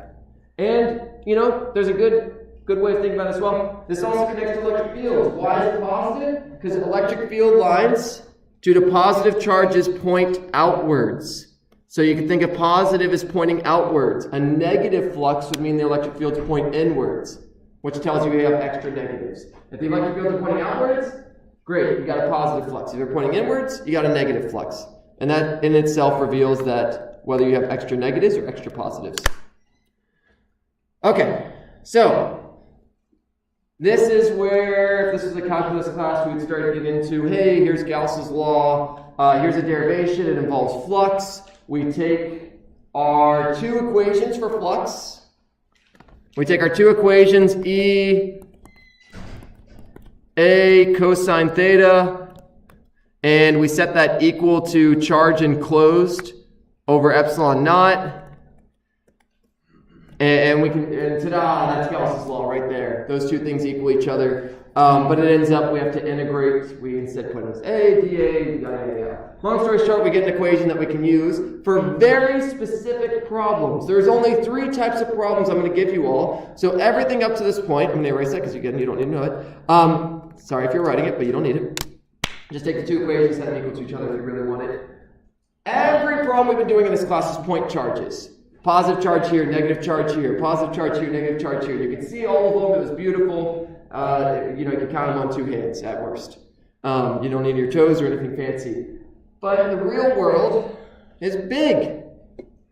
And, there's a good way of thinking about it as well. This also connects to electric fields. Why is it positive? Because electric field lines, due to positive charges, point outwards. So you can think of positive as pointing outwards. A negative flux would mean the electric fields point inwards, which tells you have extra negatives. If the electric fields are pointing outwards, great, you got a positive flux. If you're pointing inwards, you got a negative flux. And that in itself reveals that whether you have extra negatives or extra positives. Okay, so this is where, if this was a calculus class, we would start to get into, hey, here's Gauss's law, here's a derivation, it involves flux. We take our 2 equations for flux. We take our 2 equations, E, A cosine theta, and we set that equal to charge enclosed over epsilon naught. And ta-da, that's Gauss's law right there. Those 2 things equal each other. But it ends up, we have to integrate. We instead put it as A, dA, yada. Long story short, we get an equation that we can use for very specific problems. There's only 3 types of problems I'm going to give you all. So everything up to this point, I'm going to erase that because you don't need to know it. Sorry if you're writing it, but you don't need it. Just take the 2 equations, set them equal to each other if you really want it. Every problem we've been doing in this class is point charges. Positive charge here, negative charge here, positive charge here, negative charge here. You can see all of them. It was beautiful. You can count them on 2 hands at worst. You don't need your toes or anything fancy. But the real world is big.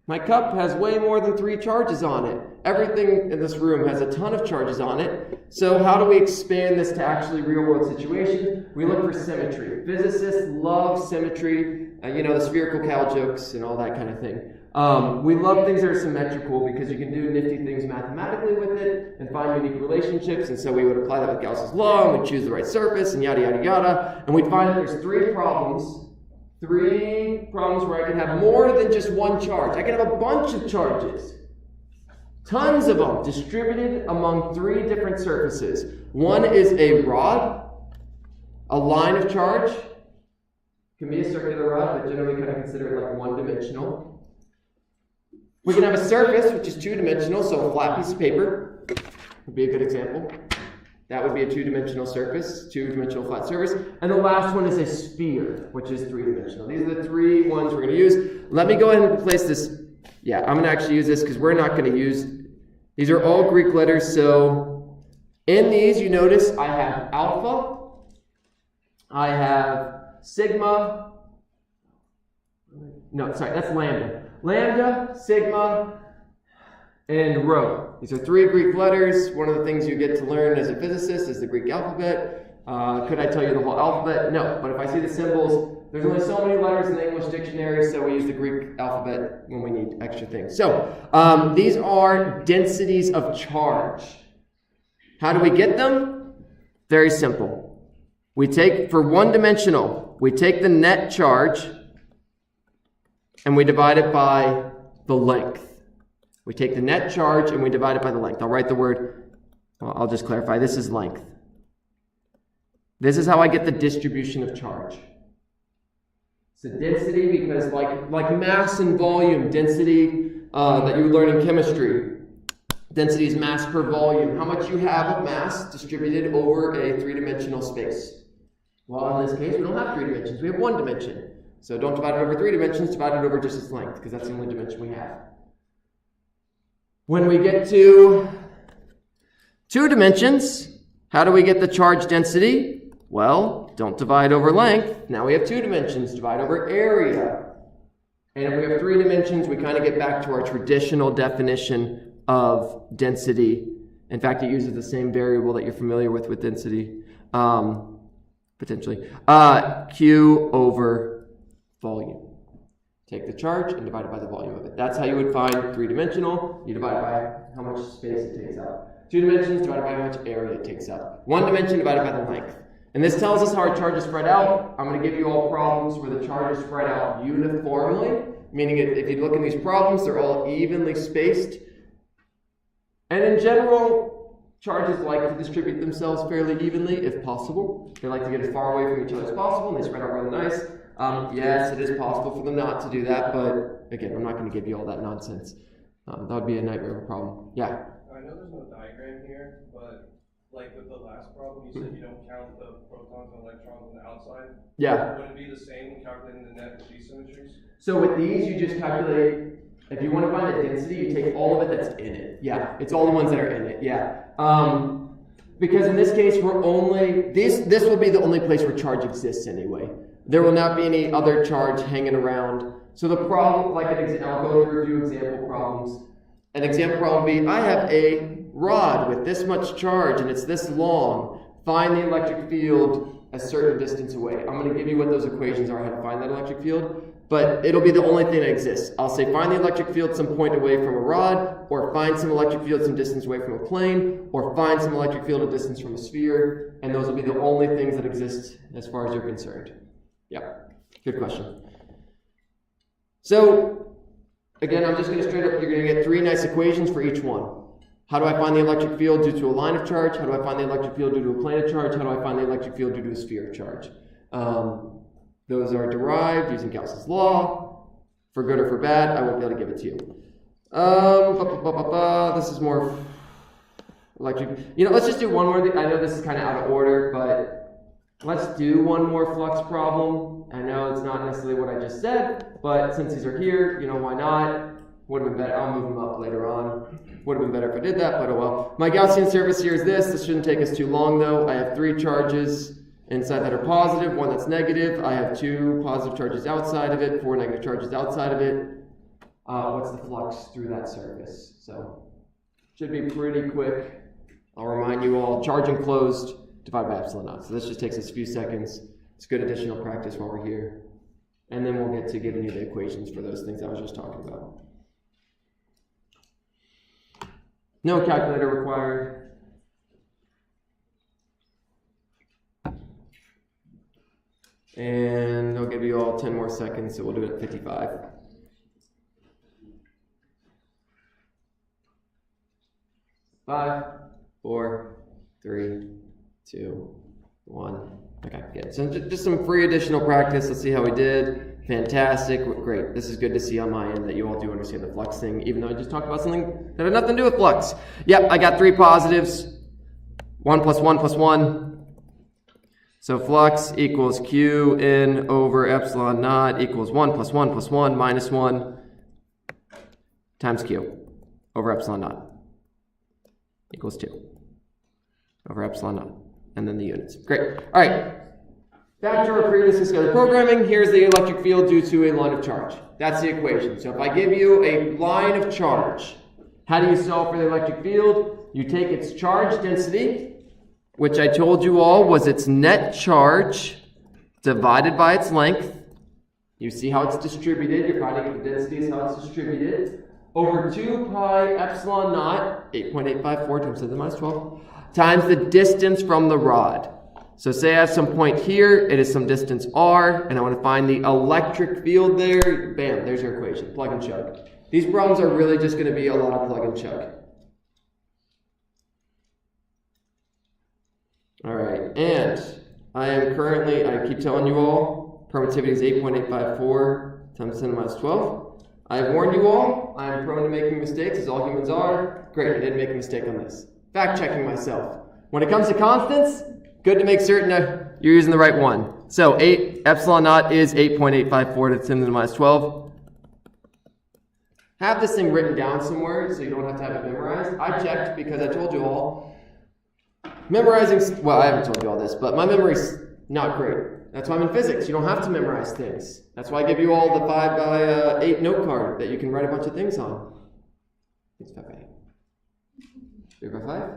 My cup has way more than 3 charges on it. Everything in this room has a ton of charges on it. So how do we expand this to actually real world situations? We look for symmetry. Physicists love symmetry. The spherical Cal jokes and all that kind of thing. We love things that are symmetrical because you can do nifty things mathematically with it and find unique relationships. And so we would apply that with Gauss's law, and we'd choose the right surface, and yada, yada, yada. And we'd find that there's 3 problems where I can have more than just 1 charge. I can have a bunch of charges. Tons of them distributed among 3 different surfaces. One is a rod, a line of charge. Can be a circular rod, but generally kind of consider it like 1-dimensional. We can have a surface, which is 2-dimensional, so a flat piece of paper would be a good example. That would be a 2-dimensional surface, 2-dimensional flat surface. And the last one is a sphere, which is 3-dimensional. These are the 3 ones we're going to use. Let me go ahead and replace this. Yeah, I'm going to actually use this because we're not going to use, these are all Greek letters. So in these, you notice I have alpha, I have sigma, no, sorry, that's lambda. Lambda, sigma, and rho. These are 3 Greek letters. One of the things you get to learn as a physicist is the Greek alphabet. Could I tell you the whole alphabet? No, but if I see the symbols, there's only so many letters in the English dictionary, so we use the Greek alphabet when we need extra things. So, these are densities of charge. How do we get them? Very simple. We take, for one-dimensional, we take the net charge, and we divide it by the length. We take the net charge, and we divide it by the length. I'll write the word, well, I'll just clarify, this is length. This is how I get the distribution of charge. So density, because like mass and volume, density that you would learn in chemistry, density is mass per volume. How much you have of mass distributed over a 3-dimensional space. Well, in this case, we don't have 3 dimensions. We have 1 dimension. So don't divide it over 3 dimensions, divide it over just its length, because that's the only dimension we have. When we get to 2 dimensions, how do we get the charge density? Well, don't divide over length. Now we have 2 dimensions. Divide over area. And if we have 3 dimensions, we kind of get back to our traditional definition of density. In fact, it uses the same variable that you're familiar with density, potentially. Q over volume. Take the charge and divide it by the volume of it. That's how you would find 3-dimensional. You divide it by how much space it takes up. 2 dimensions divided by how much area it takes up. 1 dimension divided by the length. And this tells us how our charge is spread out. I'm going to give you all problems where the charge is spread out uniformly, meaning if you look in these problems, they're all evenly spaced. And in general, charges like to distribute themselves fairly evenly if possible. They like to get as far away from each other as possible, and they spread out really nice. Yes, it is possible for them not to do that, but again, I'm not going to give you all that nonsense. That would be a nightmare of a problem. Yeah? I know there's no diagram here, but like with the last problem, you said you don't count the protons and electrons on the outside. Yeah. Would it be the same when calculating the net asymmetries? So with these, you just calculate, if you want to find the density, you take all of it that's in it. Yeah, it's all the ones that are in it, yeah. Because in this case, we're only, this will be the only place where charge exists anyway. There will not be any other charge hanging around. So the problem, like I'll go through a few example problems. An example problem would be, I have a rod with this much charge and it's this long. Find the electric field a certain distance away. I'm going to give you what those equations are, how to find that electric field, but it'll be the only thing that exists. I'll say find the electric field some point away from a rod, or find some electric field some distance away from a plane, or find some electric field a distance from a sphere, and those will be the only things that exist as far as you're concerned. Yeah, good question. So, again, I'm just going to straight up, you're going to get 3 nice equations for each one. How do I find the electric field due to a line of charge? How do I find the electric field due to a plane of charge? How do I find the electric field due to a sphere of charge? Those are derived using Gauss's law. For good or for bad, I won't be able to give it to you. This is more electric. You know, let's just do one more. I know this is kind of out of order, but let's do one more flux problem. I know it's not necessarily what I just said, but since these are here, you know, why not? Would have been better. I'll move them up later on. Would have been better if I did that, but oh well. My Gaussian surface here is this. This shouldn't take us too long, though. I have 3 charges inside that are positive, 1 that's negative. I have 2 positive charges outside of it, 4 negative charges outside of it. What's the flux through that surface? So, should be pretty quick. I'll remind you all, charge enclosed, divided by epsilon naught. So this just takes us a few seconds. It's good additional practice while we're here. And then we'll get to giving you the equations for those things I was just talking about. No calculator required. And I'll give you all 10 more seconds, so we'll do it at 55. 5, 4, 3, 2, 1. Okay, good. So just some free additional practice. Let's see how we did. Fantastic. Great. This is good to see on my end that you all do understand the flux thing, even though I just talked about something that had nothing to do with flux. Yep, I got 3 positives. 1 plus 1 plus 1. So flux equals Q in over epsilon naught equals 1 plus 1 plus 1 minus 1 times Q over epsilon naught equals 2 over epsilon naught. And then the units. Great. All right. Back to our previously scheduled programming, here's the electric field due to a line of charge. That's the equation. So if I give you a line of charge, how do you solve for the electric field? You take its charge density, which I told you all was its net charge divided by its length. You see how it's distributed. You're finding the density is how it's distributed. Over 2 pi epsilon naught, 8.854 times 10 to the minus 12, times the distance from the rod. So say I have some point here, it is some distance r, and I want to find the electric field there. Bam, there's your equation. Plug and chug. These problems are really just going to be a lot of plug and chug. All right, and I am currently, I keep telling you all, permittivity is 8.854 times 10 to the minus 12. I have warned you all, I am prone to making mistakes, as all humans are. Great, I didn't make a mistake on this. Fact checking myself. When it comes to constants, good to make certain you're using the right one. So 8 epsilon naught is 8.854 to 10 to the minus 12. Have this thing written down somewhere so you don't have to have it memorized. I checked because I told you all, memorizing, well, I haven't told you all this, but my memory's not great. That's why I'm in physics. You don't have to memorize things. That's why I give you all the 5 by 8 note card that you can write a bunch of things on. It's 5 by 8. 3 by 5?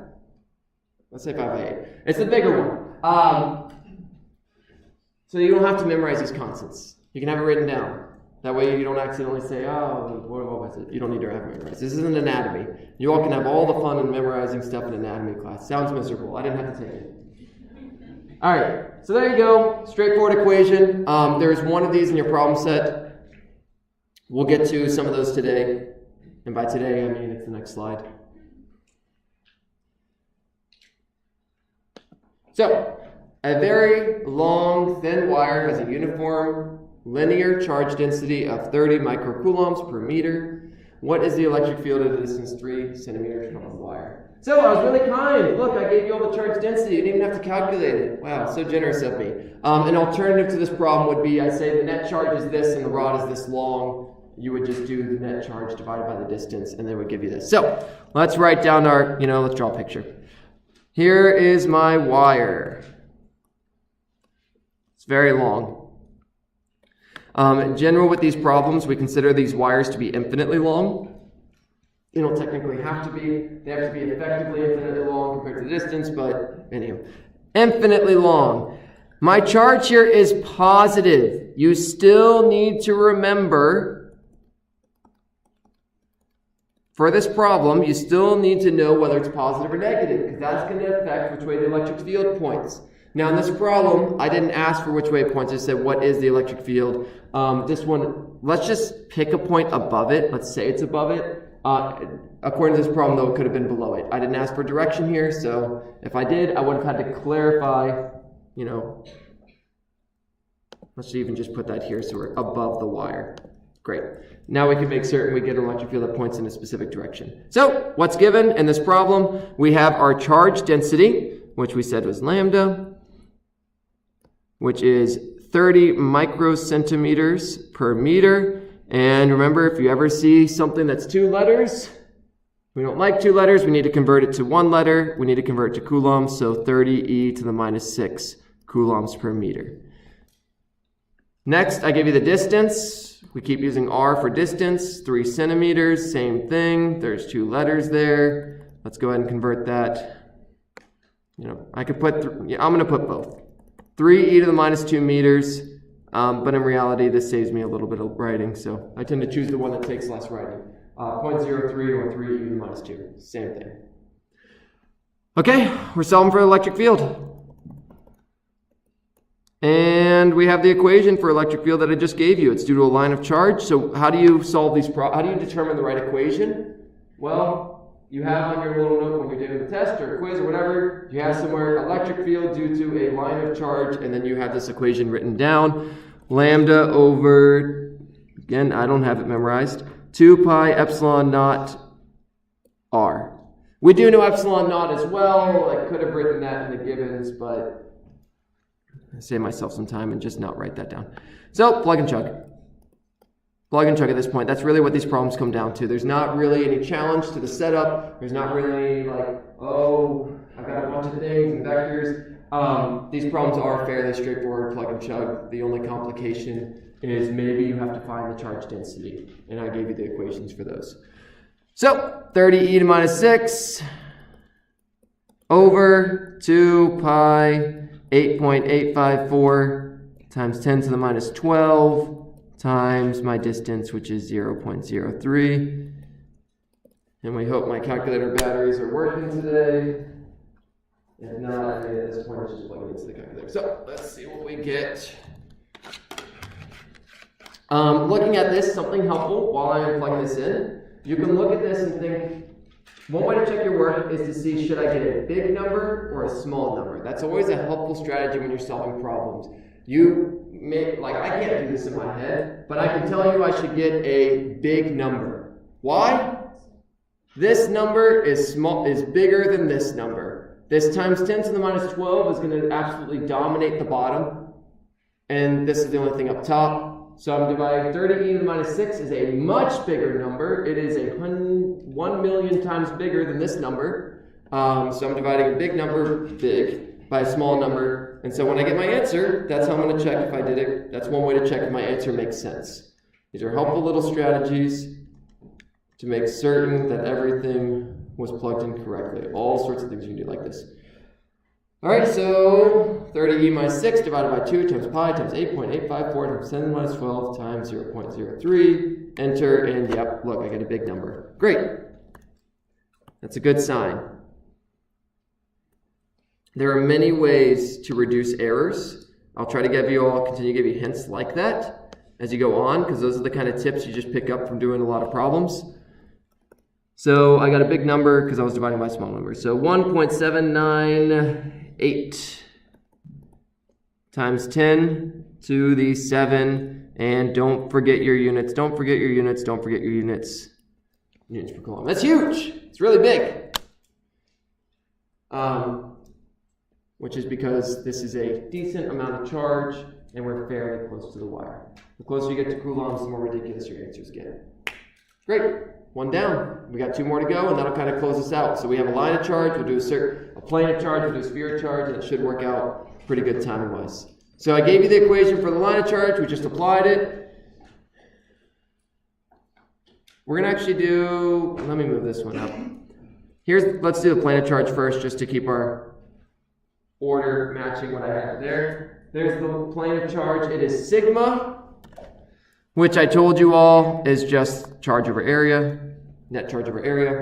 Let's say 5 by 8. It's the bigger one. So you don't have to memorize these constants. You can have it written down. That way you don't accidentally say, oh, what was it? You don't need to have it memorized. This isn't anatomy. You all can have all the fun in memorizing stuff in anatomy class. Sounds miserable. I didn't have to take it. All right, so there you go. Straightforward equation. There's one of these in your problem set. We'll get to some of those today. And by today, I mean it's the next slide. So, a very long, thin wire has a uniform linear charge density of 30 microcoulombs per meter. What is the electric field at a distance 3 centimeters from the wire? So I was really kind. Look, I gave you all the charge density. You didn't even have to calculate it. Wow, so generous of me. An alternative to this problem would be, I say the net charge is this and the rod is this long. You would just do the net charge divided by the distance and they would give you this. So let's write down our, let's draw a picture. Here is my wire. It's very long. In general, with these problems, we consider these wires to be infinitely long. They don't technically have to be. They have to be effectively infinitely long compared to the distance, but anyhow, infinitely long. My charge here is positive. You still need to remember, for this problem, you still need to know whether it's positive or negative, because that's going to affect which way the electric field points. Now in this problem, I didn't ask for which way it points. I said, what is the electric field? This one, let's just pick a point above it. Let's say it's above it. According to this problem, though, it could have been below it. I didn't ask for direction here, so if I did, I would have had to clarify, let's even just put that here so we're above the wire. Great. Now we can make certain we get an electric field that points in a specific direction. So what's given in this problem? We have our charge density, which we said was lambda, which is 30 microcentimeters per meter. And remember, if you ever see something that's 2 letters, we don't like 2 letters, we need to convert it to 1 letter. We need to convert it to coulombs, so 30 e to the minus 6 coulombs per meter. Next, I give you the distance. We keep using r for distance, 3 centimeters, same thing. There's 2 letters there. Let's go ahead and convert that. I could put, I'm going to put both. 3 e to the minus 2 meters, but in reality, this saves me a little bit of writing, so I tend to choose the one that takes less writing. 0.03 or 3 e to the minus 2, same thing. Okay, we're solving for the electric field. And we have the equation for electric field that I just gave you. It's due to a line of charge. So how do you solve these how do you determine the right equation? Well, you have on your little note when you're doing the test or quiz or whatever, you have somewhere electric field due to a line of charge, and then you have this equation written down. Lambda over, again, I don't have it memorized, 2 pi epsilon naught r. We do know epsilon naught as well. I could have written that in the givens, but I save myself some time and just not write that down. So, plug and chug. Plug and chug at this point. That's really what these problems come down to. There's not really any challenge to the setup. There's not really like, oh, I've got a bunch of things and vectors. These problems are fairly straightforward, plug and chug. The only complication is maybe you have to find the charge density, and I gave you the equations for those. So 30e to minus 6 over 2 pi 8.854 times 10 to the minus 12 times my distance, which is 0.03. And we hope my calculator batteries are working today. If not, at this point, it's just plugging into the calculator. So let's see what we get. Looking at this, something helpful while I am plugging this in, you can look at this and think, one way to check your work is to see, should I get a big number or a small number? That's always a helpful strategy when you're solving problems. You may, like, I can't do this in my head, but I can tell you I should get a big number. Why? This number is bigger than this number. This times 10 to the minus 12 is going to absolutely dominate the bottom. And this is the only thing up top. So I'm dividing 30e to the minus 6 is a much bigger number. It is 1 million times bigger than this number. So I'm dividing a big number, big, by a small number. And so when I get my answer, that's how I'm going to check if I did it. That's one way to check if my answer makes sense. These are helpful little strategies to make certain that everything was plugged in correctly. All sorts of things you can do like this. All right, so 30e minus 6 divided by 2 times pi times 8.854 times 10 minus 12 times 0.03. Enter, and yep, look, I get a big number. Great. That's a good sign. There are many ways to reduce errors. I'll try to continue to give you hints like that as you go on, because those are the kind of tips you just pick up from doing a lot of problems. So I got a big number because I was dividing by small numbers. So 1.798 times 10 to the 7, and don't forget your units, don't forget your units, don't forget your units. Units per coulomb. That's huge. It's really big. Which is because this is a decent amount of charge, and we're fairly close to the wire. The closer you get to coulombs, the more ridiculous your answers get. Great. One down. We got 2 more to go, and that'll kind of close us out. So we have a line of charge, we'll do a plane of charge, we'll do a sphere of charge, and it should work out pretty good timing-wise. So I gave you the equation for the line of charge, we just applied it. We're going to actually do, let me move this one up. Let's do the plane of charge first, just to keep our order matching what I have there. There's the plane of charge. It is sigma, which I told you all is just charge over area, net charge over area,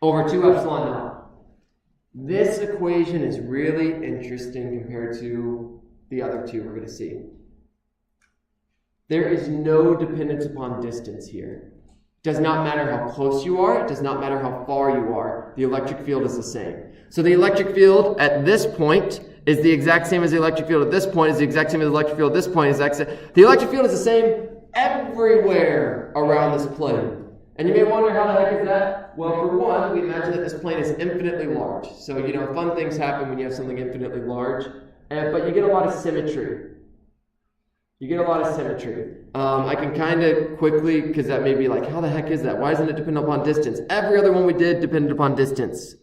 over 2 epsilon naught. This equation is really interesting compared to the other two we're going to see. There is no dependence upon distance here. It does not matter how close you are. It does not matter how far you are. The electric field is the same. So the electric field at this point is the exact same as the electric field at this point, is the exact same as the electric field at this point. The electric field is the same everywhere around this plane. And you may wonder, how the heck is that? Well, for one, we imagine that this plane is infinitely large. So, fun things happen when you have something infinitely large. But you get a lot of symmetry. I can kind of quickly, because that may be like, how the heck is that? Why doesn't it depend upon distance? Every other one we did depended upon distance.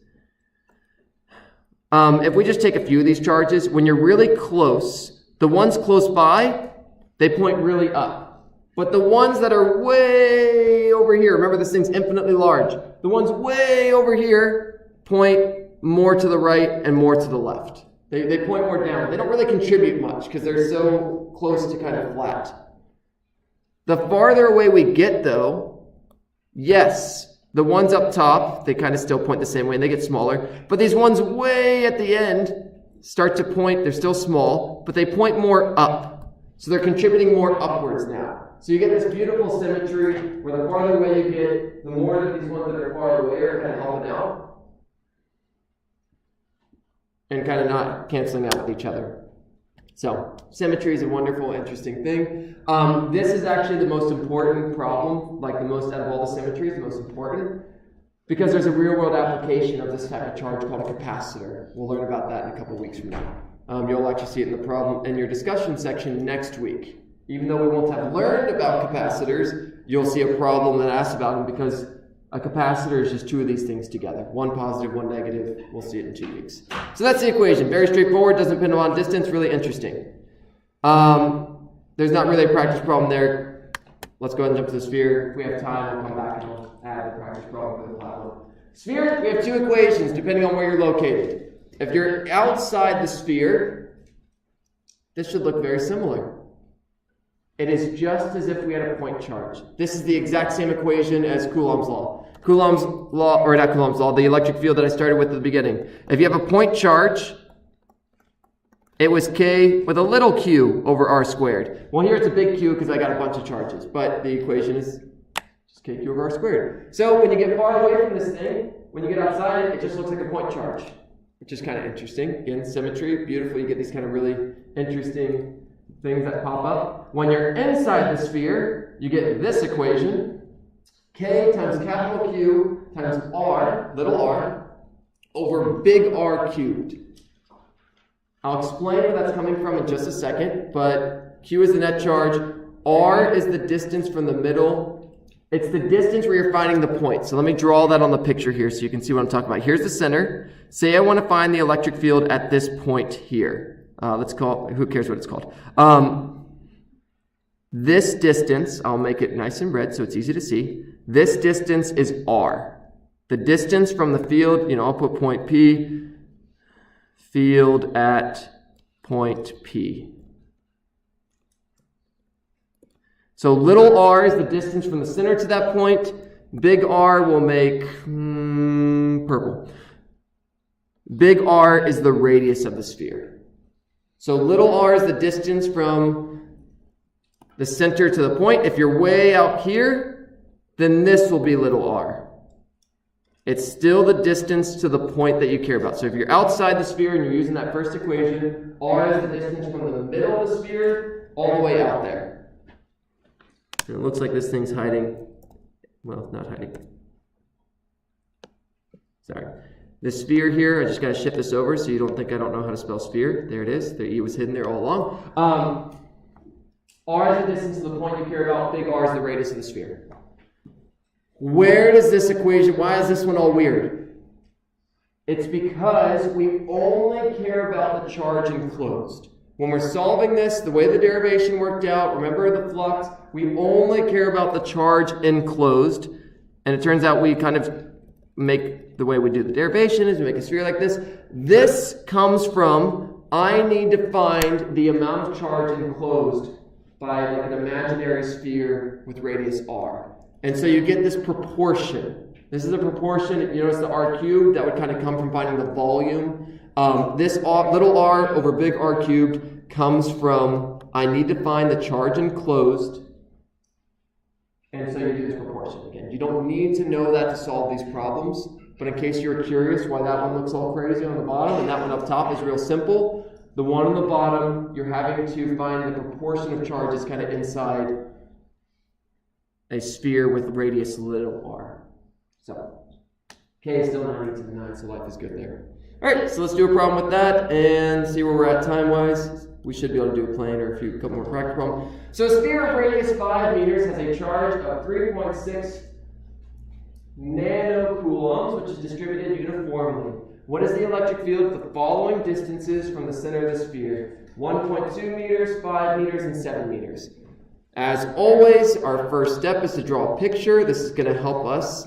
If we just take a few of these charges, when you're really close, the ones close by, they point really up. But the ones that are way over here, remember this thing's infinitely large, the ones way over here point more to the right and more to the left. They point more down. They don't really contribute much because they're so close to kind of flat. The farther away we get, though, yes, the ones up top, they kind of still point the same way and they get smaller. But these ones way at the end start to point, they're still small, but they point more up. So they're contributing more upwards now. So you get this beautiful symmetry where the farther away you get, the more that these ones that are far away are kind of helping out. And kind of not canceling out with each other. So, symmetry is a wonderful, interesting thing. This is actually the most important problem, like the most out of all the symmetries, the most important, because there's a real-world application of this type of charge called a capacitor. We'll learn about that in a couple weeks from now. You'll actually see it in the problem in your discussion section next week. Even though we won't have learned about capacitors, you'll see a problem that asks about them because A capacitor is just two of these things together. One positive, one negative. We'll see it in 2 weeks. So that's the equation. Very straightforward. Doesn't depend on distance. Really interesting. There's not really a practice problem there. Let's go ahead and jump to the sphere. If we have time, we'll come back and we'll add the practice problem for the plasma. Sphere, we have two equations depending on where you're located. If you're outside the sphere, this should look very similar. It is just as if we had a point charge. This is the exact same equation as Coulomb's law. Coulomb's law, or not Coulomb's law, the electric field that I started with at the beginning. If you have a point charge, it was K with a little q over r squared. Well, here it's a big Q because I got a bunch of charges, but the equation is just KQ over r squared. So when you get far away from this thing, when you get outside it, it just looks like a point charge, which is kind of interesting. Again, symmetry, beautiful. You get these kind of really interesting things that pop up. When you're inside the sphere, you get this equation, K times capital Q times R, little r, over big R cubed. I'll explain where that's coming from in just a second, but Q is the net charge, R is the distance from the middle. It's the distance where you're finding the point. So let me draw that on the picture here so you can see what I'm talking about. Here's the center. Say I want to find the electric field at this point here. Let's call, who cares what it's called? This distance, I'll make it nice and red so it's easy to see. This distance is R. The distance from the field, I'll put point P, field at point P. So little r is the distance from the center to that point. Big R will make purple. Big R is the radius of the sphere. So little r is the distance from the center to the point. If you're way out here, then this will be little r. It's still the distance to the point that you care about. So if you're outside the sphere and you're using that first equation, r is the distance from the middle of the sphere all the way out there. And it looks like this thing's hiding. Well, not hiding. Sorry. The sphere here, I just got to shift this over so you don't think I don't know how to spell sphere. There it is. The E was hidden there all along. R is the distance to the point you care about. Big R is the radius of the sphere. Where does this equation, why is this one all weird? It's because we only care about the charge enclosed. When we're solving this, the way the derivation worked out, remember the flux, we only care about the charge enclosed. And it turns out we kind of make, the way we do the derivation is we make a sphere like this. This comes from, I need to find the amount of charge enclosed by like an imaginary sphere with radius r. And so you get this proportion. This is a proportion, you notice the r cubed, that would kind of come from finding the volume. This little r over big R cubed comes from, I need to find the charge enclosed. And so you do this proportion again. You don't need to know that to solve these problems, but in case you're curious why that one looks all crazy on the bottom and that one up top is real simple, the one on the bottom, you're having to find the proportion of charges kind of inside a sphere with radius little r. So, K is still 90 to the 9, so life is good there. Alright, so let's do a problem with that and see where we're at time-wise. We should be able to do a plane or a couple more practice problems. So a sphere of radius 5 meters has a charge of 3.6 nanocoulombs, which is distributed uniformly. What is the electric field of the following distances from the center of the sphere? 1.2 meters, 5 meters, and 7 meters. As always, our first step is to draw a picture. This is going to help us.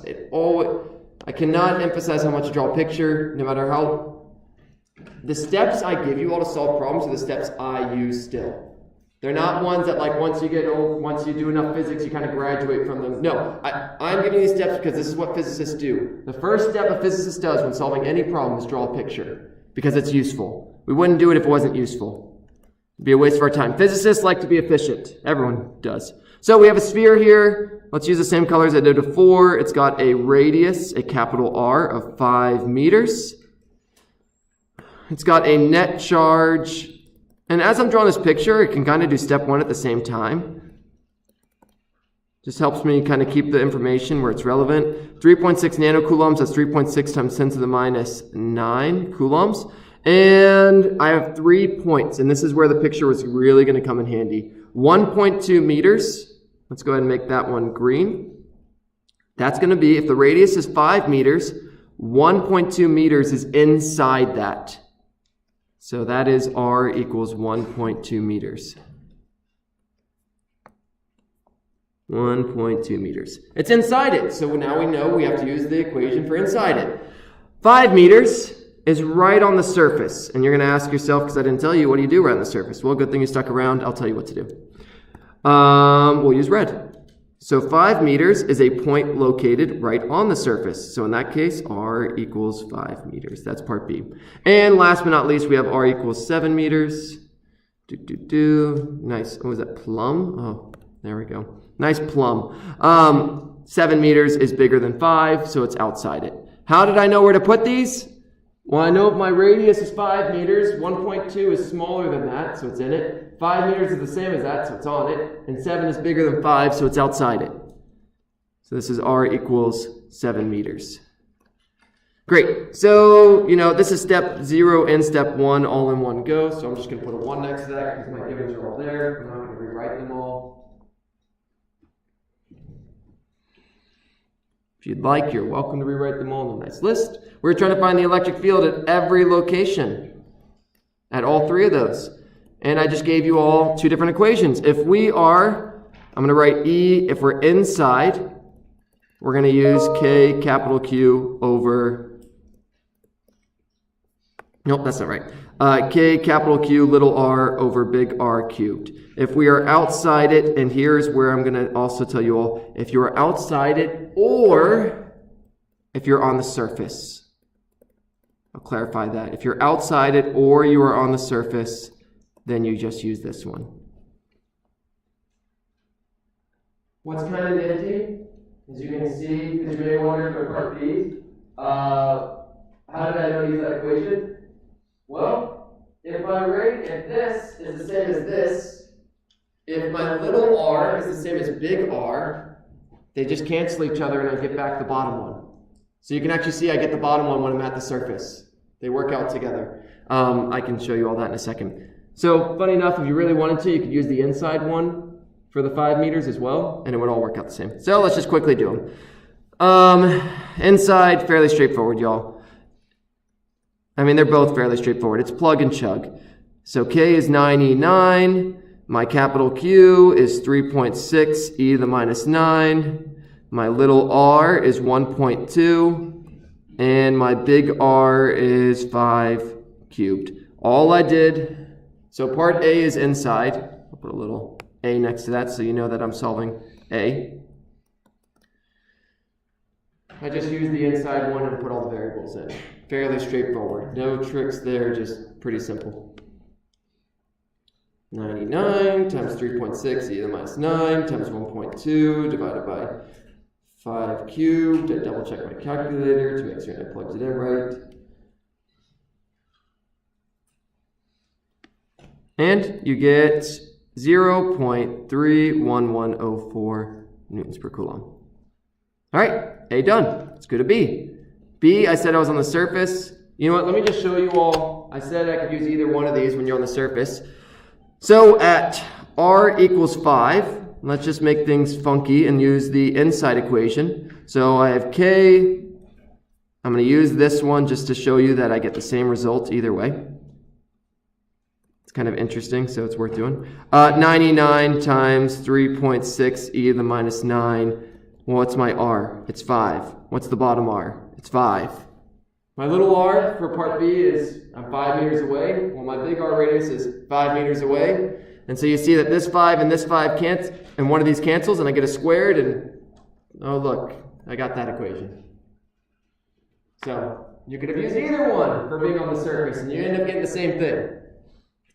I cannot emphasize how much to draw a picture, no matter how. The steps I give you all to solve problems are the steps I use still. They're not ones that like once you get old, once you do enough physics, you kind of graduate from them. No, I'm giving you these steps because this is what physicists do. The first step a physicist does when solving any problem is draw a picture because it's useful. We wouldn't do it if it wasn't useful. It'd be a waste of our time. Physicists like to be efficient. Everyone does. So we have a sphere here. Let's use the same colors I did before. It's got a radius, a capital R, of 5 meters. It's got a net charge. And as I'm drawing this picture, I can kind of do step 1 at the same time. Just helps me kind of keep the information where it's relevant. 3.6 nanocoulombs, that's 3.6 times 10 to the minus 9 coulombs. And I have 3 points, and this is where the picture was really going to come in handy. 1.2 meters. Let's go ahead and make that one green. That's going to be, if the radius is 5 meters, 1.2 meters is inside that. So that is r equals 1.2 meters. 1.2 meters. It's inside it, so now we know we have to use the equation for inside it. 5 meters is right on the surface. And you're going to ask yourself, because I didn't tell you, what do you do right on the surface? Well, good thing you stuck around. I'll tell you what to do. We'll use red. So 5 meters is a point located right on the surface. So in that case, r equals 5 meters. That's part B. And last but not least, we have r equals 7 meters. Nice. What was that, plum? Oh, there we go. Nice plum. 7 meters is bigger than 5, so it's outside it. How did I know where to put these? Well, I know if my radius is 5 meters, 1.2 is smaller than that, so it's in it. 5 meters is the same as that, so it's on it. And 7 is bigger than 5, so it's outside it. So this is r equals 7 meters. Great. So, this is step 0 and step 1 all in one go. So I'm just going to put a 1 next to that because my givens are all there. I'm not going to rewrite them all. If you'd like, you're welcome to rewrite them all in a nice list. We're trying to find the electric field at every location, at all 3 of those. And I just gave you all 2 different equations. If we are, I'm going to write E, if we're inside, we're going to use K capital Q over, nope, that's not right. K capital Q little r over big R cubed. If we are outside it, and here's where I'm going to also tell you all, if you are outside it or if you're on the surface. I'll clarify that. If you're outside it or you are on the surface, then you just use this one. What's kind of nifty, as you can see, because you may wonder for part B, how did I know to use that equation? Well, if this is the same as this, if my little r is the same as big R, they just cancel each other and I get back the bottom one. So you can actually see I get the bottom one when I'm at the surface. They work out together. I can show you all that in a second. So, funny enough, if you really wanted to, you could use the inside one for the 5 meters as well, and it would all work out the same. So, let's just quickly do them. Inside, fairly straightforward, y'all. I mean, they're both fairly straightforward. It's plug and chug. So, K is 9E9. My capital Q is 3.6 e to the minus 9. My little r is 1.2. And my big R is 5 cubed. All I did... So part A is inside. I'll put a little A next to that so you know that I'm solving A. I just used the inside one and put all the variables in. Fairly straightforward. No tricks there, just pretty simple. 99 times 3.6 e to the minus 9 times 1.2 divided by 5 cubed. I double check my calculator to make sure I plugged it in right. And you get 0.31104 newtons per coulomb. All right, A done. Let's go to B. B, I said I was on the surface. You know what, let me just show you all. I said I could use either one of these when you're on the surface. So at R equals 5, let's just make things funky and use the inside equation. So I have K. I'm going to use this one just to show you that I get the same result either way. It's kind of interesting, so it's worth doing. 99 times 3.6 e to the minus 9. What's my r? It's 5. What's the bottom r? It's 5. My little r for part B is I'm 5 meters away. Well, my big R radius is 5 meters away. And so you see that this 5 and this 5 can't, and one of these cancels, and I get a squared, and oh look, I got that equation. So you could have used either one for being on the surface, and you end up getting the same thing.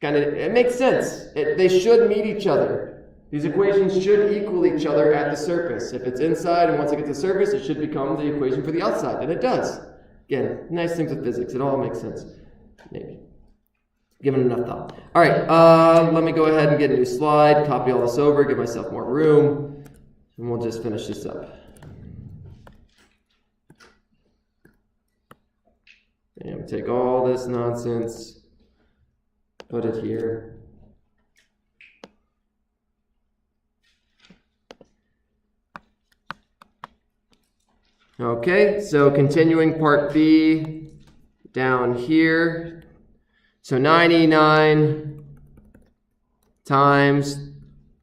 It makes sense. They should meet each other. These equations should equal each other at the surface. If it's inside and once it gets to the surface, it should become the equation for the outside, and it does. Again, nice things with physics. It all makes sense. Maybe. Given enough thought. All right, let me go ahead and get a new slide, copy all this over, give myself more room, and we'll just finish this up. And take all this nonsense, put it here. Okay, so continuing part B down here. So 99 times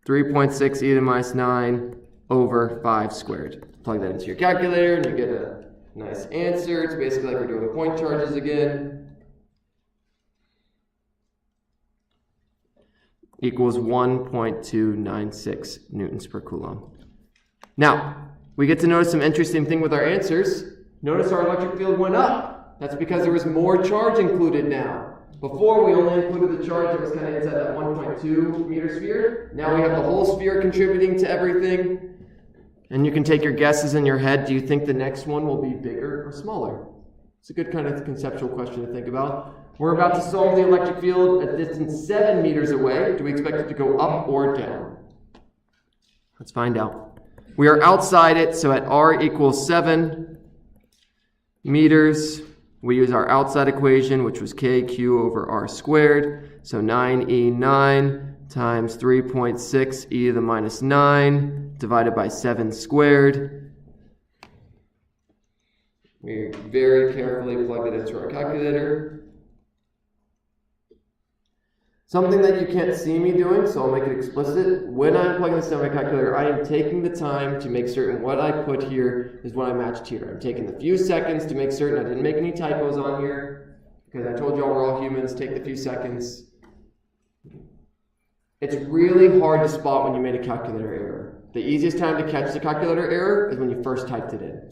3.6 e to the minus 9 over 5 squared. Plug that into your calculator and you get a nice answer. It's basically like we're doing point charges again. Equals 1.296 newtons per coulomb. Now, we get to notice some interesting thing with our answers. Notice our electric field went up. That's because there was more charge included now. Before, we only included the charge that was kind of inside that 1.2 meter sphere. Now we have the whole sphere contributing to everything. And you can take your guesses in your head. Do you think the next one will be bigger or smaller? It's a good kind of conceptual question to think about. We're about to solve the electric field at distance 7 meters away. Do we expect it to go up or down? Let's find out. We are outside it, so at r equals 7 meters, we use our outside equation, which was kq over r squared. So 9e9 times 3.6 e to the minus 9 divided by 7 squared. We very carefully plug it into our calculator. Something that you can't see me doing, so I'll make it explicit. When I'm plugging this into my calculator, I am taking the time to make certain what I put here is what I matched here. I'm taking the few seconds to make certain I didn't make any typos on here, because I told y'all we're all humans, take the few seconds. It's really hard to spot when you made a calculator error. The easiest time to catch the calculator error is when you first typed it in.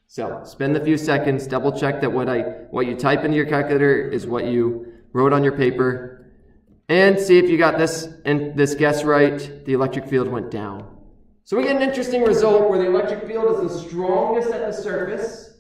So, spend the few seconds, double check that what you type into your calculator is what you wrote on your paper. And see if you got this guess right. The electric field went down. So we get an interesting result where the electric field is the strongest at the surface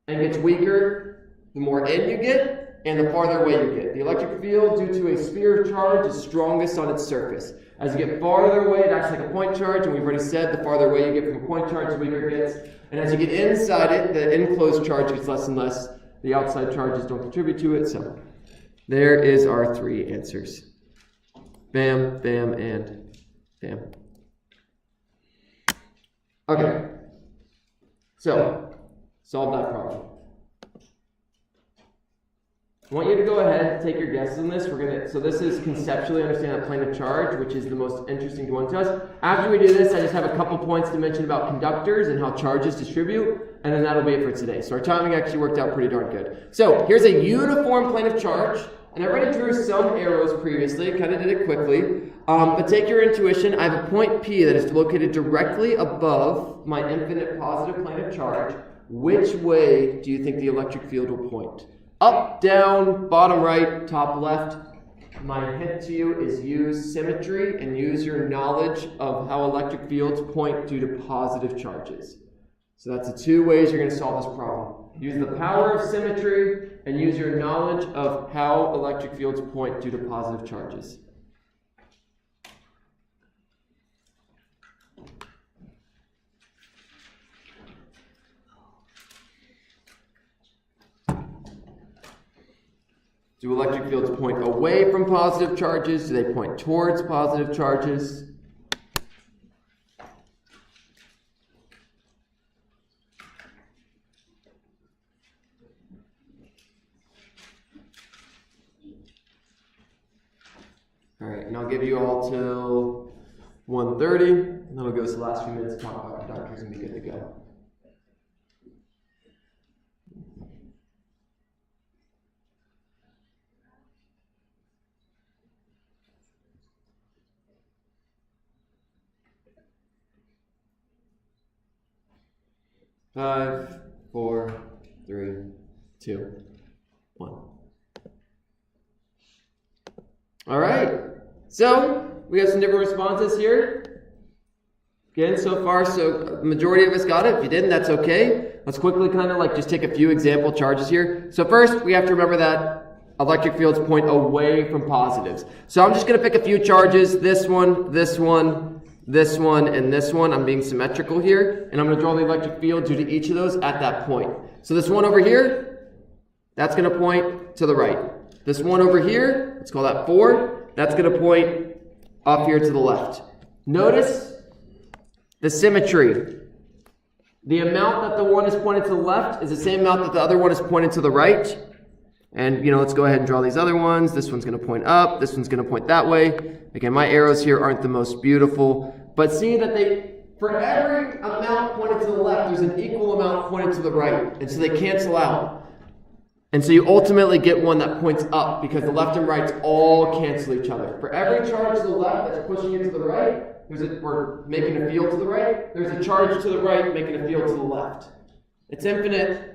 and gets weaker the more in you get and the farther away you get. The electric field, due to a sphere of charge, is strongest on its surface. As you get farther away, it acts like a point charge, and we've already said the farther away you get from a point charge, the weaker it gets. And as you get inside it, the enclosed charge gets less and less. The outside charges don't contribute to it, so there is our 3 answers. Bam, bam, and bam. Okay. So, solve that problem. I want you to go ahead and take your guesses on this. So this is conceptually understand that plane of charge, which is the most interesting one to us. After we do this, I just have a couple points to mention about conductors and how charges distribute, and then that'll be it for today. So our timing actually worked out pretty darn good. So here's a uniform plane of charge, and I already drew some arrows previously, kind of did it quickly. But take your intuition. I have a point P that is located directly above my infinite positive plane of charge. Which way do you think the electric field will point? Up, down, bottom right, top left. My hint to you is use symmetry and use your knowledge of how electric fields point due to positive charges. So that's the 2 ways you're going to solve this problem. Use the power of symmetry and use your knowledge of how electric fields point due to positive charges. Do electric fields point away from positive charges? Do they point towards positive charges? All right, and I'll give you all till 1:30, and then we'll give us the last few minutes to talk about conductors and be good to go. Five, 4, 3, 2, 1. All right, so we have some different responses here. Again, so far, so the majority of us got it. If you didn't, that's okay. Let's quickly kind of just take a few example charges here. So first, we have to remember that electric fields point away from positives. So I'm just going to pick a few charges, this one, this one, this one, and this one. I'm being symmetrical here, and I'm going to draw the electric field due to each of those at that point. So this one over here, that's going to point to the right. This one over here, let's call that 4, that's going to point up here to the left. Notice the symmetry. the amount that the one is pointed to the left is the same amount that the other one is pointed to the right. And, let's go ahead and draw these other ones. This one's going to point up. This one's going to point that way. Again, my arrows here aren't the most beautiful. But see that for every amount pointed to the left, there's an equal amount pointed to the right. And so they cancel out. And so you ultimately get one that points up because the left and rights all cancel each other. For every charge to the left that's pushing it to the right, we're making a field to the right. There's a charge to the right making a field to the left. It's infinite.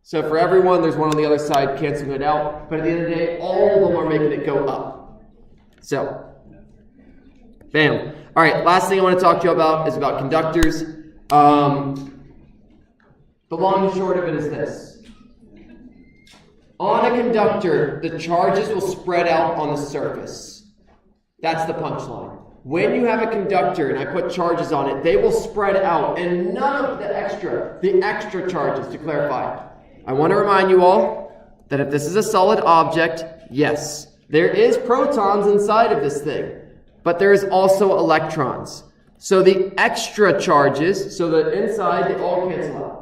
So for everyone, there's one on the other side canceling it out. But at the end of the day, all of them are making it go up. So, bam. All right, last thing I want to talk to you about is about conductors. The long and short of it is this. On a conductor, the charges will spread out on the surface. That's the punchline. When you have a conductor and I put charges on it, they will spread out and none of the extra charges, to clarify. I want to remind you all that if this is a solid object, yes, there is protons inside of this thing, but there is also electrons. So the extra charges, so the inside, they all cancel out.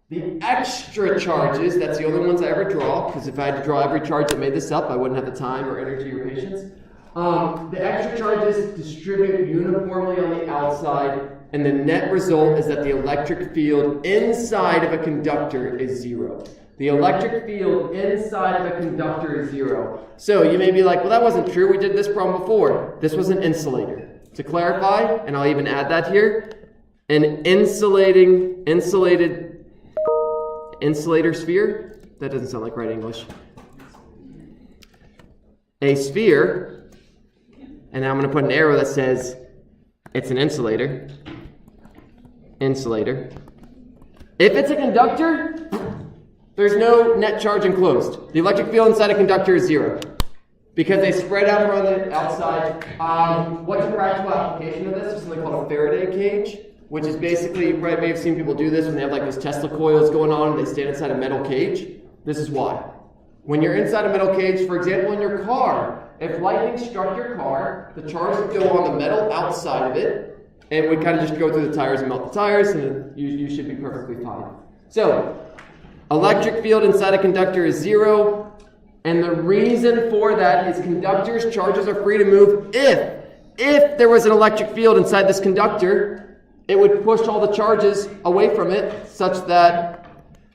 The extra charges, that's the only ones I ever draw, because if I had to draw every charge that made this up, I wouldn't have the time or energy or patience. The extra charges distribute uniformly on the outside, and the net result is that the electric field inside of a conductor is zero. The electric field inside of a conductor is zero. So you may be like, well, that wasn't true. We did this problem before. This was an insulator. To clarify, and I'll even add that here, an insulator sphere? That doesn't sound like right English. A sphere, and now I'm going to put an arrow that says it's an insulator. Insulator. If it's a conductor, there's no net charge enclosed. The electric field inside a conductor is zero because they spread out around the outside. What's a practical application of this? It's something called a Faraday cage, which is basically, you probably may have seen people do this when they have like those Tesla coils going on and they stand inside a metal cage. This is why. When you're inside a metal cage, for example, in your car, if lightning struck your car, the charge would go on the metal outside of it, and would kind of just go through the tires and melt the tires, and you should be perfectly fine. So, electric field inside a conductor is zero, and the reason for that is conductors' charges are free to move if there was an electric field inside this conductor, it would push all the charges away from it, such that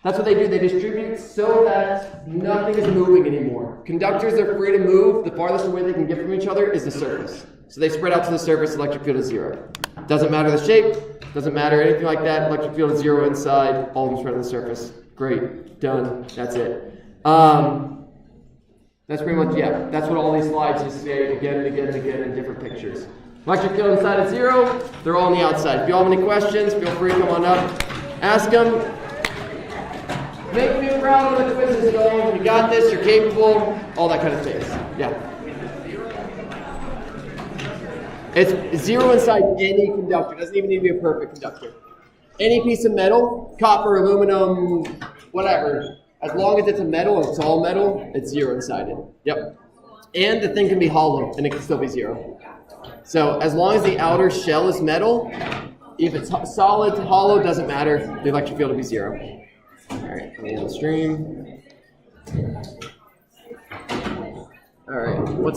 that's what they do. They distribute so that nothing is moving anymore. Conductors are free to move. The farthest away they can get from each other is the surface. So they spread out to the surface, electric field is zero. Doesn't matter the shape, doesn't matter anything like that. Electric field is zero inside, all of them spread on the surface. Great, done, that's it. That's pretty much, yeah, that's what all these slides just say again and again and again in different pictures. Electric field inside is zero, they're all on the outside. If you all have any questions, feel free to come on up, ask them. Make me proud of the quizzes going. You got this, you're capable, all that kind of things. Yeah. It's zero inside any conductor. It doesn't even need to be a perfect conductor. Any piece of metal, copper, aluminum, whatever, as long as it's a metal and it's all metal, it's zero inside it. Yep. And the thing can be hollow and it can still be zero. So as long as the outer shell is metal, if it's solid, hollow, doesn't matter. The electric field will be zero. All right, let me end the stream. All right, what's